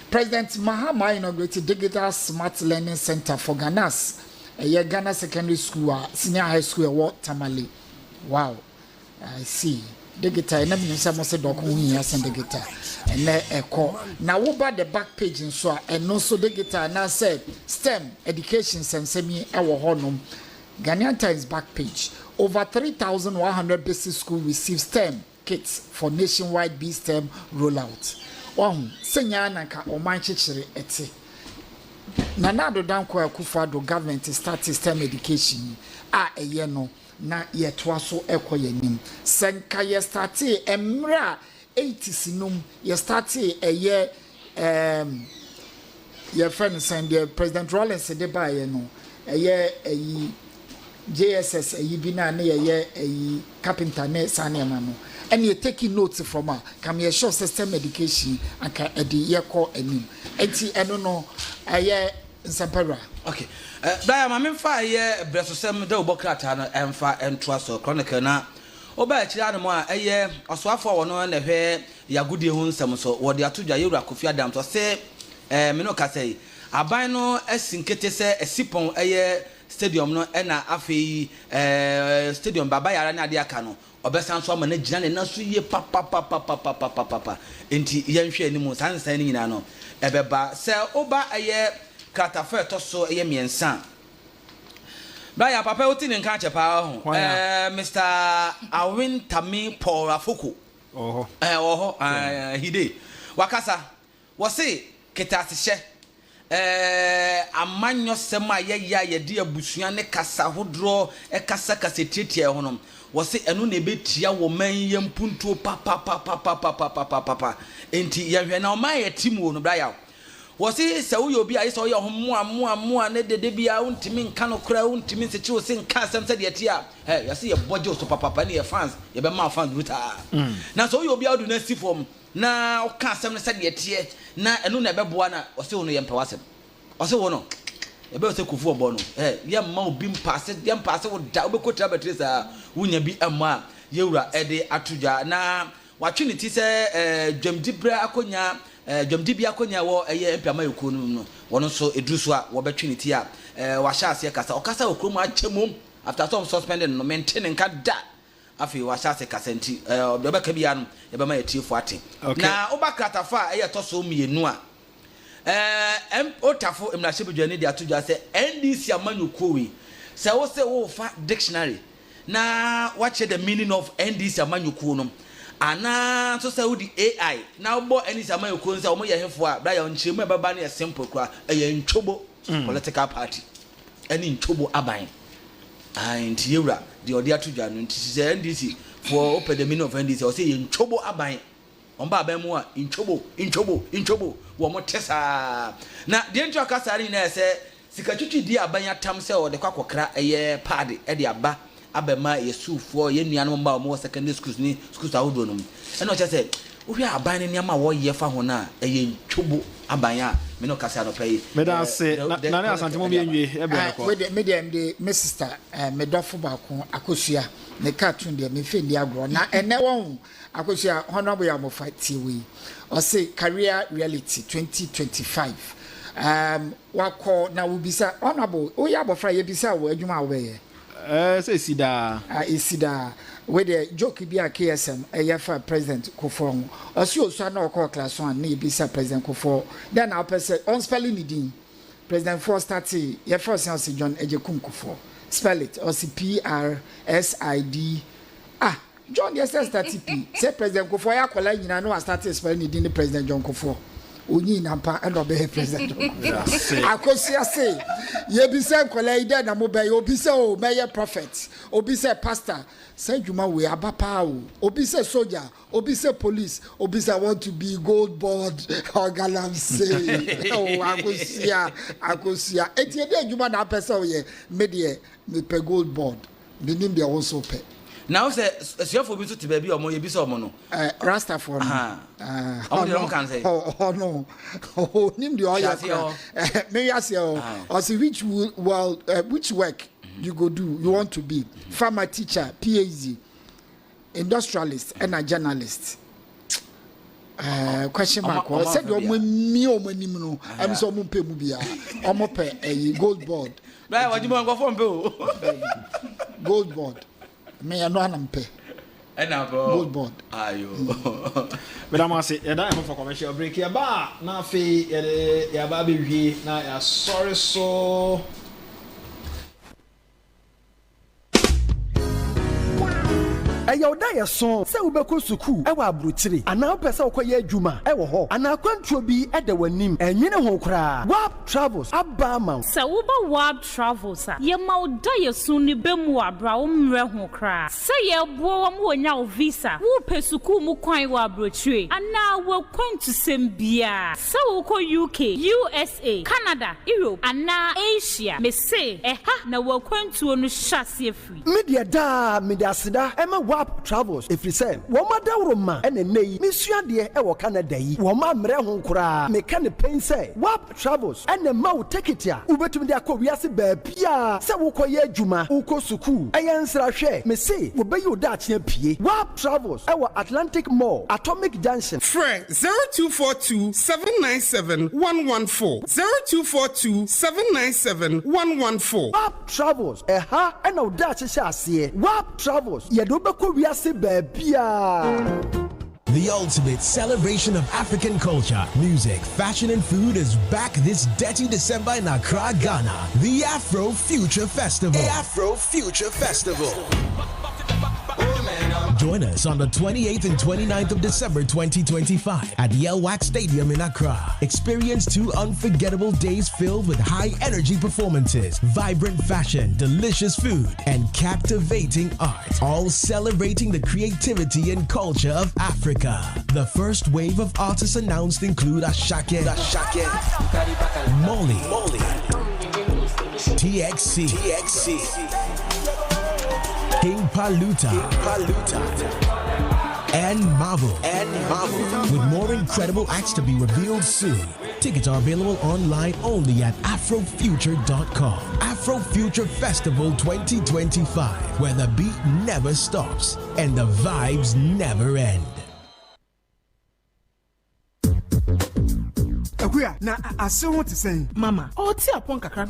President Mahama inaugurated Digital Smart Learning Center for Ghana's Ghana Secondary School Senior High School what Tamale. Wow, I see digital na me say mo se doko hu ya sen digital ene eko na wo ba the back page nso and also digital na say STEM education sensemi e wo honom Ghanaian Times back page. Over 3,100 basic schools receive STEM kits for nationwide B-STEM rollout. Senya nanka Omanfm ete. Nanado danko akufado government started STEM education. Eye no na ye toaso ekoye nim. Senka ye started emra 80s num ye started ye friend send President Rollins de baye no. ɛyɛ JSS bi na ne yɛ carpenter ne sanema no and you taking notes from her come here show system education aka edi yekɔ anim enti ɛno no ɛyɛ nsapara. Okay da ma memfa ɛyɛ bresosɛm da obokrata no ɛmfa ɛntoa so chronicle na oba akira no mo a ɛyɛ ɔsoafo a wɔno na hwɛ yagudie ho nsɛm so wɔde atodwa yewura Kofi Adam to sɛ me no ka sɛ aban no asinkete sɛ asipon ɛyɛ stadium no ɛna afei stadium baba yara na ade aka no obesan so ama na gina ne na so ye papa enti yɛnhwɛ ani mu sansan ni nyina no ɛbɛba sɛ oba ɛyɛ kratafa to so ɛyɛ miensa ba ya papa oti ne nka chepa ho Mr. Awin Tami Paul Afoko hide wakasa wose ketasehye amanyo sema ye di abusua ne kasa hodro kasa tietie honom wose enu na betia wo man ye mpuntuo papa enti ye hwe na o man ye timu no bra ya wose se wo obi ayi se wo ye homoa ne dede bia untimi nka no kra untimi se chi wo se nka asem se de tia ya se ye boje so papa ne ye fans ye be ma fans ruta na so wo obi adu na sifom na o ka asem ne se de tie na enu na beboa na wose wo no ye mpewasem wose wo no e be wose kufu obo no ye ma obi mpase wo da obekotra betresa wunya bi amma yewura ede atudwa na watwe ne ti se dwamdibra akonya dwamdibia akonya wo eye mpama yeko no wono so eduru so a wo betwe ne ti a wa sha ase kasa okasa okrom achemom after some suspended no maintain nka da afi wa sha ase kasa nti obeka bia no ye be ma yetifo ate na obakratafa eye to so mienu a otafo emrashebedwane de atudwa se NDC amanyukowi se wo se wo fa dictionary na watch the meaning of NDC amanyuko no ana so say wo di AI na wo NDC amanyuko nse wo ye hefo a bra ya nchiremu e baba na simple kra e ntwobo political party ani ntwobo aban nti yewura de odi atudwa no nti se NDC for open the meaning of NDC o say ntwobo aban omba abamu a intwobo wo mo tesa na de ntwa kasari na ese sikatwitwi di abanya tam se o de kwakokra eye pad e de aba abema yesufo ye nuanom ba mo secondary schools ni schools ahodo no e no che se wo hwe aban ne niam a wo ye fa ho na eye ntwobo abanya me no kasa no pay me da se na na asantemo bi enwe e be ko me de me sister me dofo ba ko akosua me cartoon de me fendi agro na ene won akosua honorable amofa tiwi o say career reality 2025 wako na ubisa honorable o ya bofra ye bisa wo adwuma wo be say sida isida we the joke bi a KSM eyefa president Kofo o si osu na okọ class 1 na bisa president Kofo then our person on spelling din president for start ye first say John Ejekum Kofo spell it o si PRSID John yes start P say president Kofo ya kola nyina no start spelling din president John Kofo onyi nampa and obey president akosia say ye bi say kola ide na mo be obi say o meye prophet obi say pastor say juma we abapa o obi say soldier obi say police obi say want to be gold board orgalam say oh akosia etie de juma na person ye me de me pe gold board binim de also pe. Now say asiafo bi so te ba bi omo ye bi so omo no rasta for no omo can say no nim the oil me ya say or see which work you go do you want to be farmer teacher PhD industrialist and a journalist question mark said your me o manim no am so mo pe mu bia omo pe gold board right what you go for o gold board me ya no anampe gold board ayo but am say ya da for commercial break ya ba na fe ya ba be wie na ya sorry so Ayoda ya son se ubeko suku ewa abrochire ana pese okoye adwuma ewo ho ana kwantuo bi ede wanim enwene ho kra WAP Travels abama se wo ba WAP Travels a ye ma oda ye sun ni bemu abra wo mre ho kra se ye bo wo mo nya visa wo pesuku mu kwan wa abrochire ana wo kwantu sembia se wo ko UK USA Canada Europe ana Asia me say na wo kwantu no hyase free media da media sida ema WAP Travels if you say wo madawroma ene nei misuade e wo Canada yi wo ma mre ho kra me ka ne pen say WAP Travels ene ma wo ticket a ubetumi de akọ wiase ba bia se wo koye adwuma wo ko suku ensra hwe me say wo be you da atia pie WAP Travels e wo Atlantic Mall Atomic Junction Fred 0242 797 114 0242 797 114 WAP Travels ena wo da ahyehye ase WAP Travels ye do be ko wiase ba bia. The ultimate celebration of African culture, music, fashion, and food is back this dirty December in Accra, Ghana. The Afro Future Festival. Join us on the 28th and 29th of December 2025 at Yelwax Stadium in Accra. Experience 2 unforgettable days filled with high-energy performances, vibrant fashion, delicious food, and captivating art, all celebrating the creativity and culture of Africa. The first wave of artists announced include Ashake, Molly, TXC, King Paluta, and Marvel. With more incredible acts to be revealed soon. Tickets are available online only at afrofuture.com. Afro Future Festival 2025, where the beat never stops and the vibes never end. Na ase ho te sen mama o ti apon kakra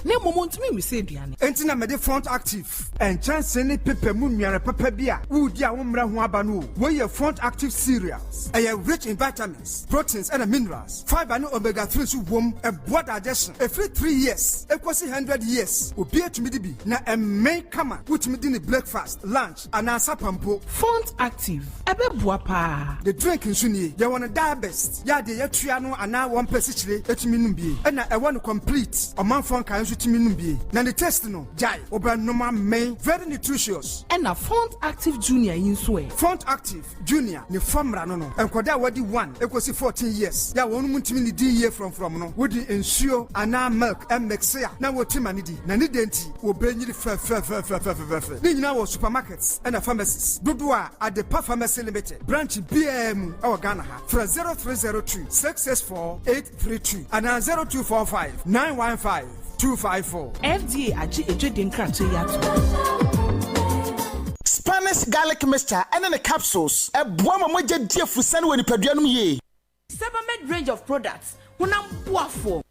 na momo ntumi mi se aduane enti na me de Front Active and chance ne pepe mu nuare papa bia wo di a wo mra ho aba no we ye Front Active cereals are rich in vitamins, proteins and minerals, fiber and omega 3 so wom e boa digestion every 3 years equals 100 years obi atumi di bi na emme kama wutumi di ni breakfast lunch and asapampo. Front Active ebe boa pa the drink nso ni ye won diabetes ya de yatua no ana one person etimi numbie na e won complete Omanfm kan so timi numbie na the test no jai obanoma main very nutritious and na Front Active Junior inso e Front Active Junior ne formra no enkoda wadi 1 ekosi 14 years ya won mutimi ni di year from no wodi ensuo ana milk and mixia na wotima ni di na ni denti obenyiri fe ni nyina wo supermarkets and pharmacies dodo a Adepa Pharmacy Limited branch BM our Ghana ha fra 0302 664 832 and 0245 915 254. FDA aji ejede nkrato yato. Spanish garlic mixture and the capsules. A boama moja dia fusani when you ye. Sebamed range of products. Unam boafo.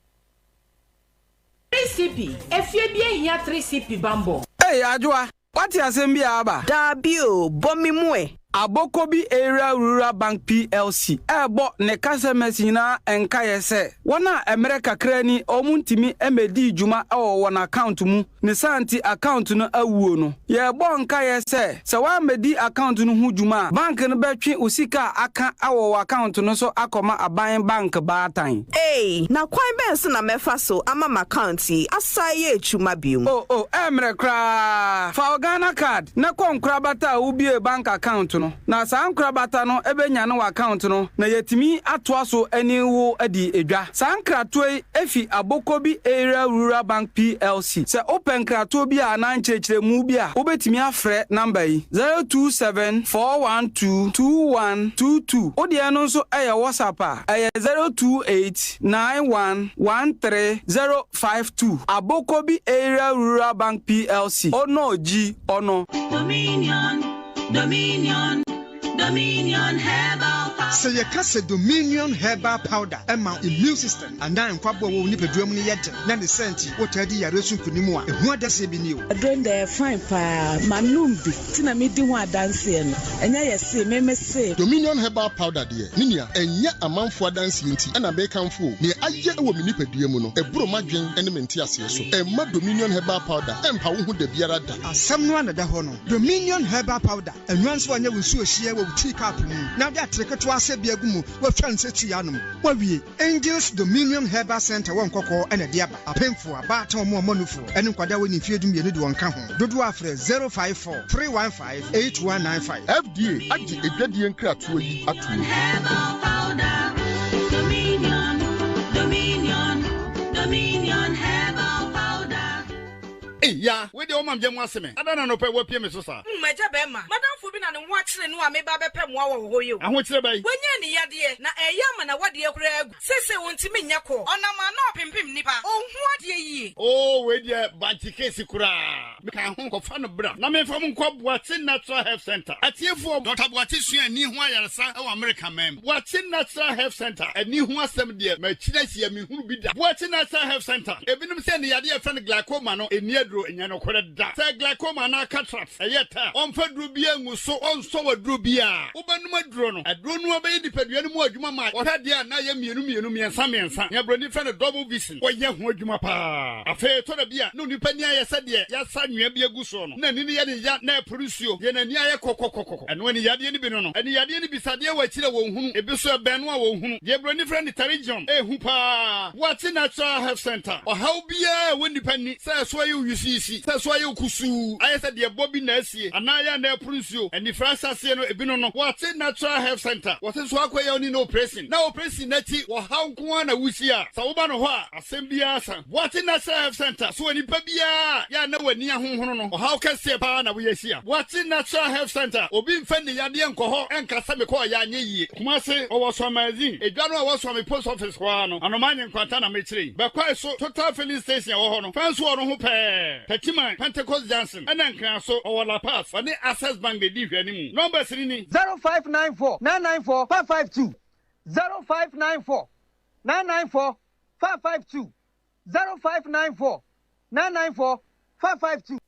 3CP. Efie here 3CP bambo. Hey, Ajwa. What you assemble aba? Dabio, bomi mwe. Abokobi Area Rural Bank PLC. Ebo ne customers nyina enka yese. Wana America krani omuntimi emedi juma awo wana account mu. Ne santi account no awuo no. Ye bo nka yese. Se wa medi account no hu juma. Bank no betwe usika aka awo account no so akoma aban bank baatan. Hey, na kwan ben so na mefa so ama account yi asaye echuma biom. Oh, emre kra. Fa Ghana card na konkra bata ubie bank account no na sankra bata no ebenya no account no na yetimi atoa so ani wo adi edwa sankra toy efi Abokobi Area Rural Bank PLC se open krato bi a na nchechire mu bi a obetimi afre number yi 0274122122 odi no so eye WhatsApp a eye 0289113052 Abokobi Area Rural Bank PLC ono ji ono Dominion Herbal Say you can say Dominion herbal powder and immune system and now in Pablo will nip a drum yet. Nan the senti, what I did, I resume Kunimua, and what does it be new? I don't dare fine pa, Manumbi, Tina Midiwa dancing, and I say, Meme say Dominion herbal powder, dear, Ninia, and yet a month for dancing, and a bacon fool. Near I yet will nip a diamono, a bromagin, and a mentias, and my Dominion herbal powder, and Pau the Biarada. Someone at the honor. Dominion herbal powder, and once one you will see a share will take up. Now that take it to us, Biagumu, what fancy Chianum. What we Angels Dominion Herbal Center, one cocoa and a diaba, a painful, a bat or more monoful, and in Quadawin if you do me one count. Do after 054 315 8195. FDA, I did a gradient crap to you at herbal powder. Dominion herbal powder. Yeah, we the Omanfm waseme. I don't know pe we pie me so sa. Meja bema. Madam fo bi na ne ho akire no a me ba be pem wa wo yo. Aho kire bai. Wonya ne yade na eyama na wade akura agu. Sese wonti me nya ko. Onama na opimpim nipa. Ohun ade yi. Oh, we the banti case kura. Me kan ho ko fa no bra. Na me fam nko Boatin Natural Health Center. Atiefo Dr. Boatin sua ni ho ayaresa e wa America mem. Boatin Natural Health Center. Ani ho asem de ma kire hia me hunu bi da. Boatin Natural Health Center. Ebinum se ne yade e fa no glaucoma no eni enyano kore da se glaucoma na cataract eyeta onfa duro bia nguso onso waduro bia ubanum aduro no aduro no obeyi dipadua no mu adwuma ma ohade a na ye mienu miensa ya broni fa no double vision oye ho adwuma pa afa to da bia no nipa ni ayese de ya sa nwea bia guso no na ni ye ne ya na producio ye na ni aye kokokokoko eno ni yade ni bi no eni yade ni bisade wa kire wo hunu ebiso benu a wo hunu ye broni fa ni tarijon ehu pa Boatin Natural Health Center o how bia wo nipa ni say so you sisi so ayo kusu ayese de bobi na asie anaya na prunsio eni fransa se no ebi no Boatin Natural Health Center wose so akoye oni no operation na ti wo hawo na wusia sa wo ba no ho a asembia sa Boatin Natural Health Center so eni pa bia ya na wani ahonhono no hawo kase pa na wo yesia Boatin Natural Health Center obi mfa ne yade enkoho enkasa me ko ya anye yie kuma se owo so magazine edwa no owo so me post office ho no anomanye nkwanta na mechire be kwa so total filling station wo ho no fanso wo no ho pe Petiman Pentecost Johnson and then so or La Paz for the Access Bank the div anymore. Number 0594 994 552 0594 994 552 0594 994 552.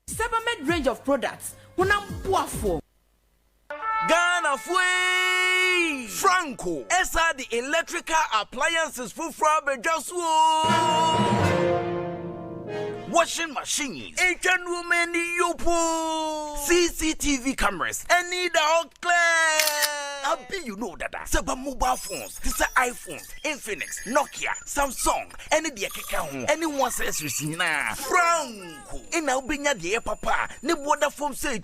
Sebamed range of products. Unam boafo. Ghana Fui Franco Esa the electrical appliances for washing machines, Asian women, yopo, CCTV cameras, and need all clear. I'll be you know that. Seba mobile phones, this are iPhones, Infinix, Nokia, Samsung, any dear keka, anyone says Ricina, Franco. In Albania, dear papa, ne water foam say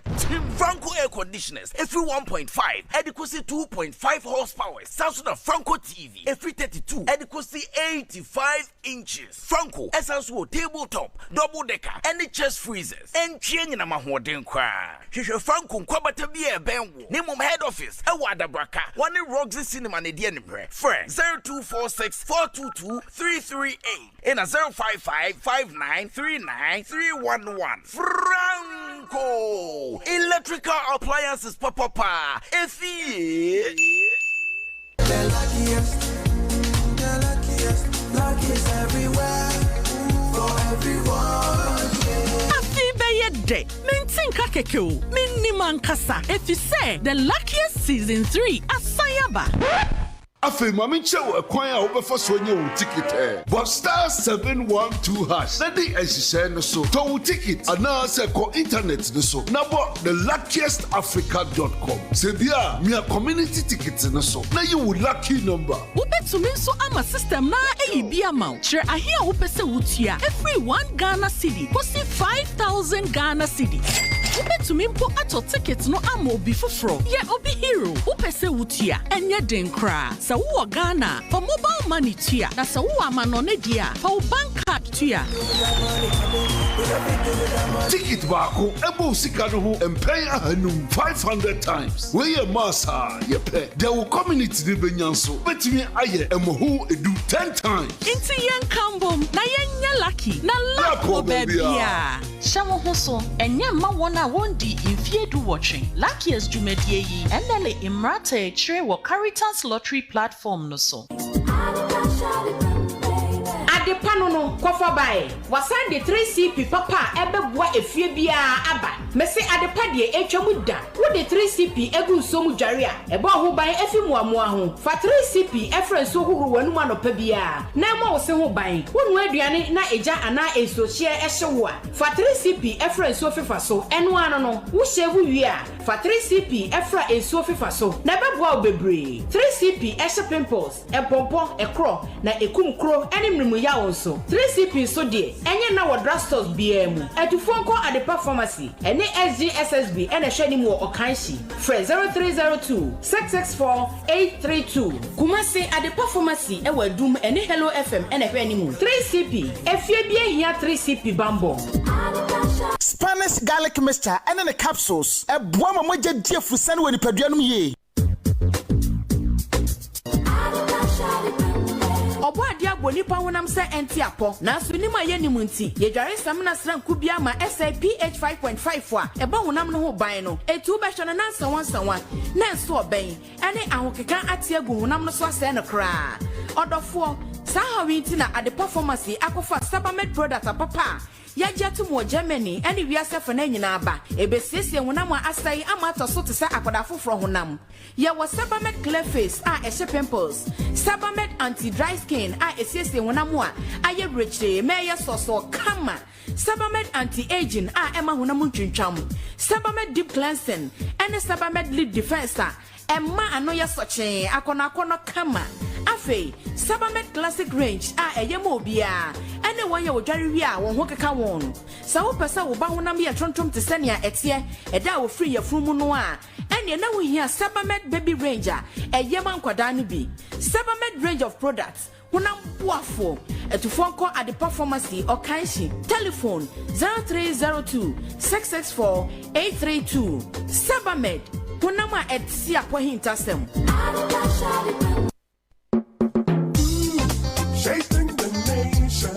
Franco air conditioners, every 1.5, adequacy 2.5 horsepower, Samsung Franco TV, every 32, adequacy 85 inches. Franco, Essence tabletop. Double decker, any chest freezers, and changing a mahoden cry. Shisha Franco, Quabata Bia Benwo, name of head office, a wada braka, one in Roxy Cinema, Nedian Bre, Friend 0246 422 338, and a 055 5939 311. Franco, electrical appliances, papa, if he the luckiest everywhere. Day. Maintain kakeko. Miniman kasa. If you say the luckiest season 3 asayaba. Afi mami chewo ekwan a obefa so nye wo ticket but star 712 hash na di ehise no so to wo ticket ana se ko internet no so na bo the luckiestafrica.com se bia me community ticket no so na you would lucky number wo betumi so ama system na eyibi amount share ahia wo pese wutua every 1 Ghana cedi kosi 5000 Ghana cedi wo betumi mpo ato ticket no ama obi foforo ye obi hero wo pese wutua enye den kra sa wo Ghana for mobile money tia na sa wo amanone dia for bank card tia ticket baako ebo sika no ho empay ahanum 500 times we ye masa ye pe there will community de benyanso betimi aye emoho edu 10 times inti yen kambom na yen nya lucky lucky na lapo baby a shawo ho so enye ma wona wondi infiedu watching luckiest dwumadie yi enele imrata chire wo Caritas lottery platform no so Adepano no kofa bae wasan de 3CP papa ebeboa efie bia aba mese adepa de etwamu da wo de 3CP egu nsomu dware a ebo ho ban efi muamoa ho fa 3CP efren so huru wanu anopa bia na ma wo se ho ban wonu aduane na eja ana ensohie ehyewo a fa 3CP efren so fefa so eno ano no wo hyewu wi a fa 3CP efra enso fefa so na beboa obebre 3CP ehye pimples epompo ekro na ekumkro enimrimu ya wonso 3CP so de enye na wo drugstores bia mu atufonko adepa pharmacy ene SGSSB ene hwani mu okanshi fre 0302 664 832 kumase adepa pharmacy e wadum ene Hello FM ene hwani mu 3CP efie bia hia 3CP bambo Spanish garlic mixture and the capsules e boa mamoje die fusane we nipaduanum ye Obo ade agbo nipa wonam se enti apo na so ni ma ye ni munti ye dware sam na sran kubia ma SIPH 5.5 a eba wonam no ho ban no etu be hwe na nsanwa na nso oben ene ahokeka ate agu wonam no so ase no kra odofo sa hawinti na ade performance akofa Sabamed product papa ya jatu mo Germany ene wiase fa na nyina aba ebesiesie wonam asai ama to so te sa akoda foforo honam ya wo Sabamed clear face a ehye pimples Sabamed anti dry skin a esiesie wonam a aye breche meya soso kama Sabamed anti aging a ema honam ntwintwam Sabamed deep cleansing ene Sabamed lip defense a emma anoya soche akona kama afei Sabamed classic range a eyema obia ene won ye wodware wi a won ho keka won sa wo pesa wo ba honam ye tontom te senia etie eda wo free yafumu no a ene na wo hia Sabamed baby range a eyema nkwada no bi Sabamed range of products honam boafo etufonko ade performance okanshi telephone 0302 664 832 Sabamed honam a etia po hintasem shaping the nation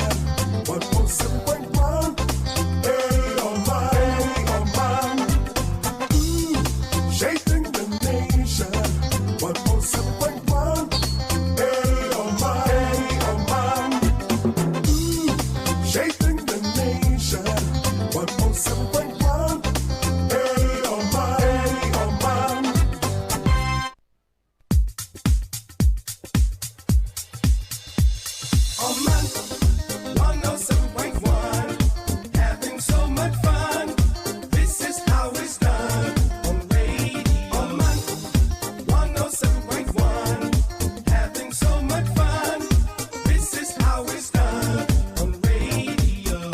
107.1 shaping the nation 107.1 shaping the nation 107.1 having so much fun. This is how it's done on radio.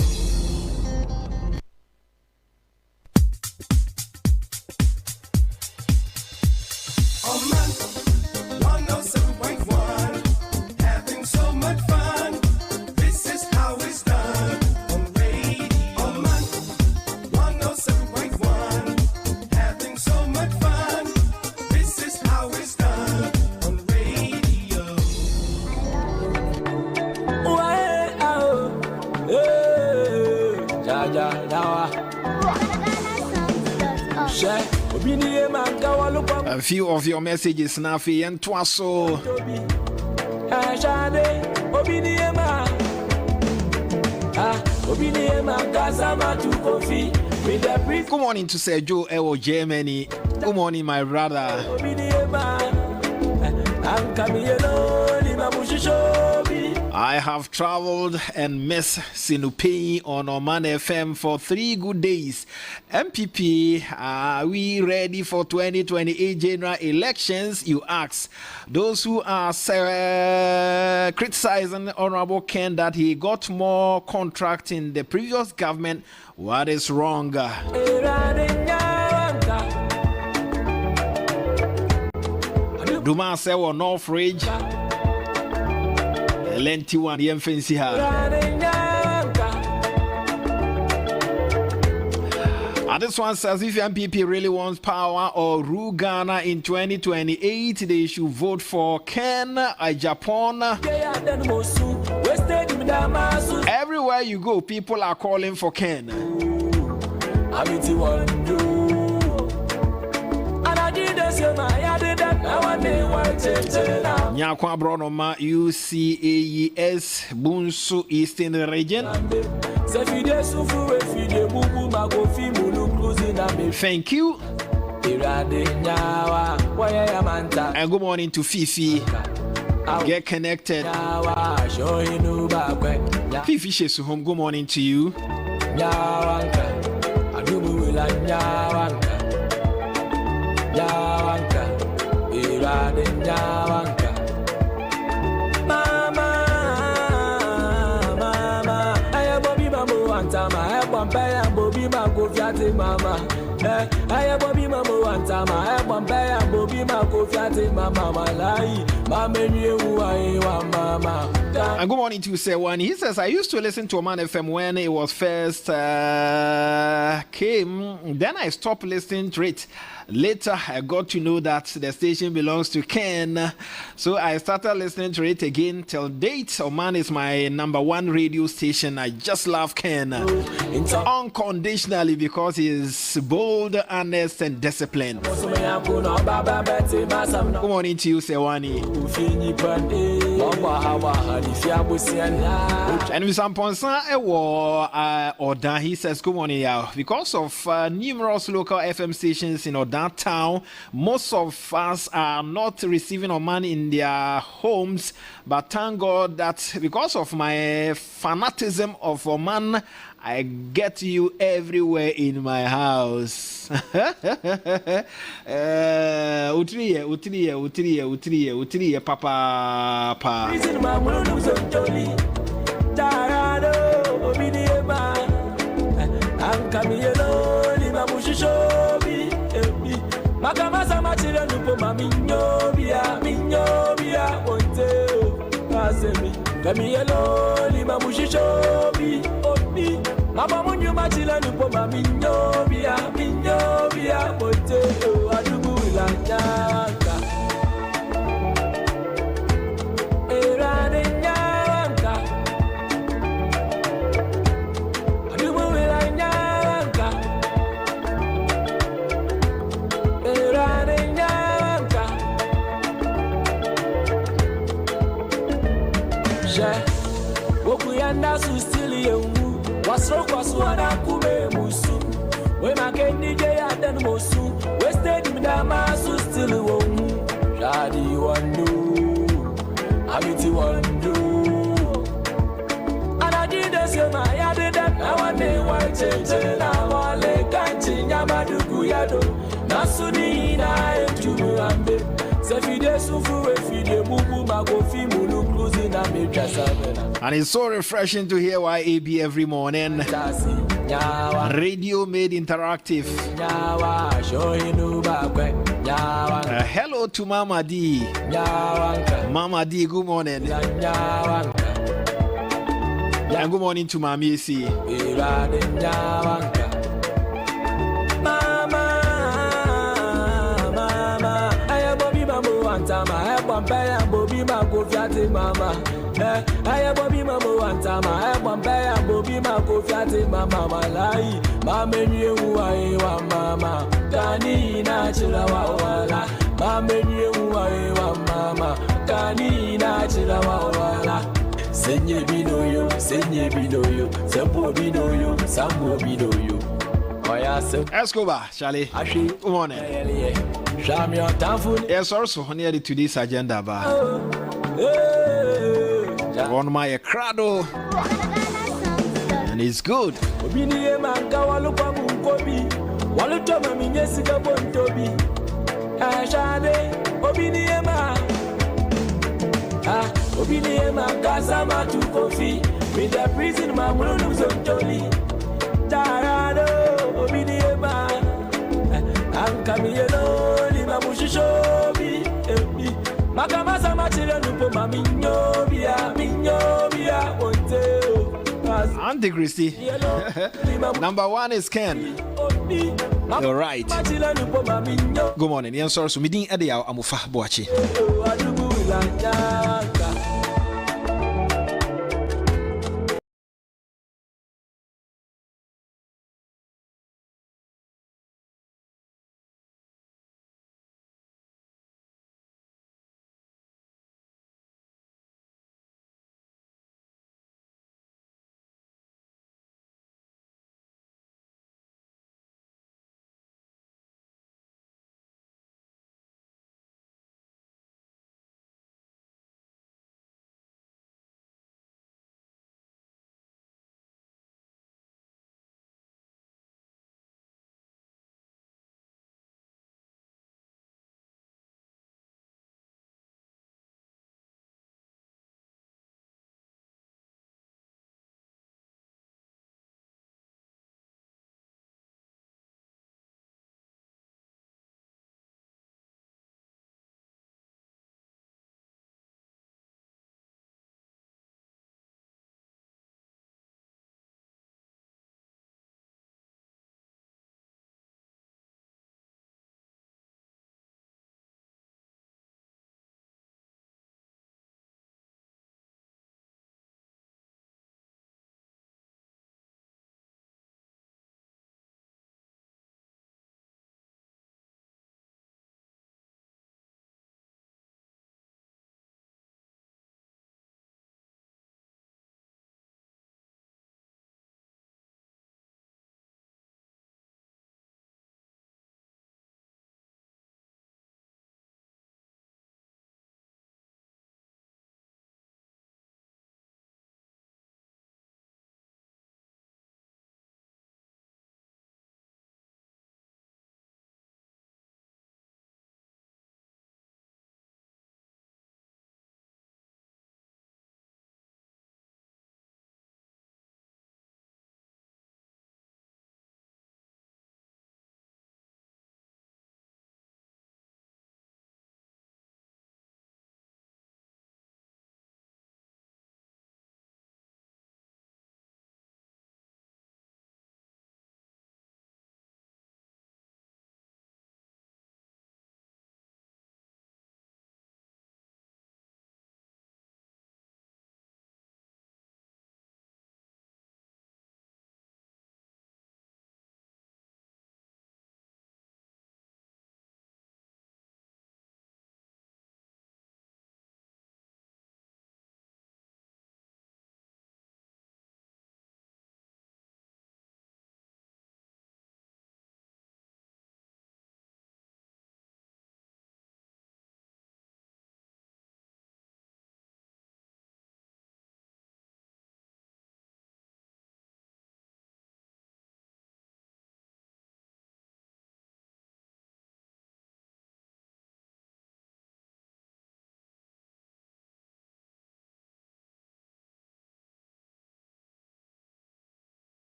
Oman 107.1, having so much fun. This is how it's done on radio. Oman 107.1, having so much fun. This is how it's done on radio. Oman 107.1, having so much fun. This is how it's done on radio. A few of your messages now, and Twaso. Good morning to Sergio Ewo Germany. Good morning, my brother. I have traveled and missed Sinupei on Omanfm for 3 good days. MPP, are we ready for 2028 general elections? You ask. Those who are criticizing Honorable Ken that he got more contract in the previous government, what is wrong? Duma say North Ridge. Lenti one the fancy her. This one says if MPP really wants power or rule Ghana in 2028, they should vote for Ken Japan. Everywhere you go, people are calling for Ken. Nyakwa Bronoma UCAES Bunsu Eastern Region. Thank you. And good morning to Fifi. Get connected. Fifi Shesuhom, good morning to you. Mama, I Bobby Mama one time. I Bombay and Bobby Mako Fiati Mama, Mama, Mama. And good morning to Sewan. He says, I used to listen to Omanfm when it was first came. Then I stopped listening to it. Later, I got to know that the station belongs to Ken. So I started listening to it again till date. Oman is my #1 radio station. I just love Ken unconditionally because he is bold, honest, and disciplined. Good morning to you, Sewani. And with some Ponsa Oda, he says, good morning, yeah. Because of numerous local FM stations in that town, most of us are not receiving Oman in their homes, but thank God that because of my fanatism of Oman, I get you everywhere in my house. Utriye, papa. Makamasa machile nupo minyobia onteo kasemi kami yelo lima mushishobi obi mama munyu machile nupo minyobia onteo adubu ilanyaka erade nyanka adubu ilanyaka Wokuyanda sustili yewu wasro kwaswana kube musu we makendi je adan mosu wasted midama sustili womu shadi wandu amiti wandu anadide sema yadida awane wacheche na wale kanchi nyamadugu yado nasuni na etumu ambe. And it's so refreshing to hear YAB every morning. Radio made interactive. Hello to Mama D. Mama D, good morning. And good morning to Mami C. I Bombay and Bobby Mako Fiati Mama. I Bobby Mama one time. I Bombay and Bobby Mako Fiati Mama. Malai, Mama, you are Mama. Kani Nachila Wala. Mama, you are Mama. Kani Nachila Wala. Senye Binoyo, Sambo Binoyo, Sambo Binoyo. Escobar, Charlie. Good morning. Yes, also near today's agenda bar. On my crado, and it's good. With the prison, my wounds on Tolly. Tarado, Obiniema, I'm coming alone. Mushishobi, Makamasa Machila Lupo, Minyobia, Onteo. Auntie Christy. #1 is Ken. You're right. Good morning. Yes, sir. So, meeting Edia Amufa Boachi.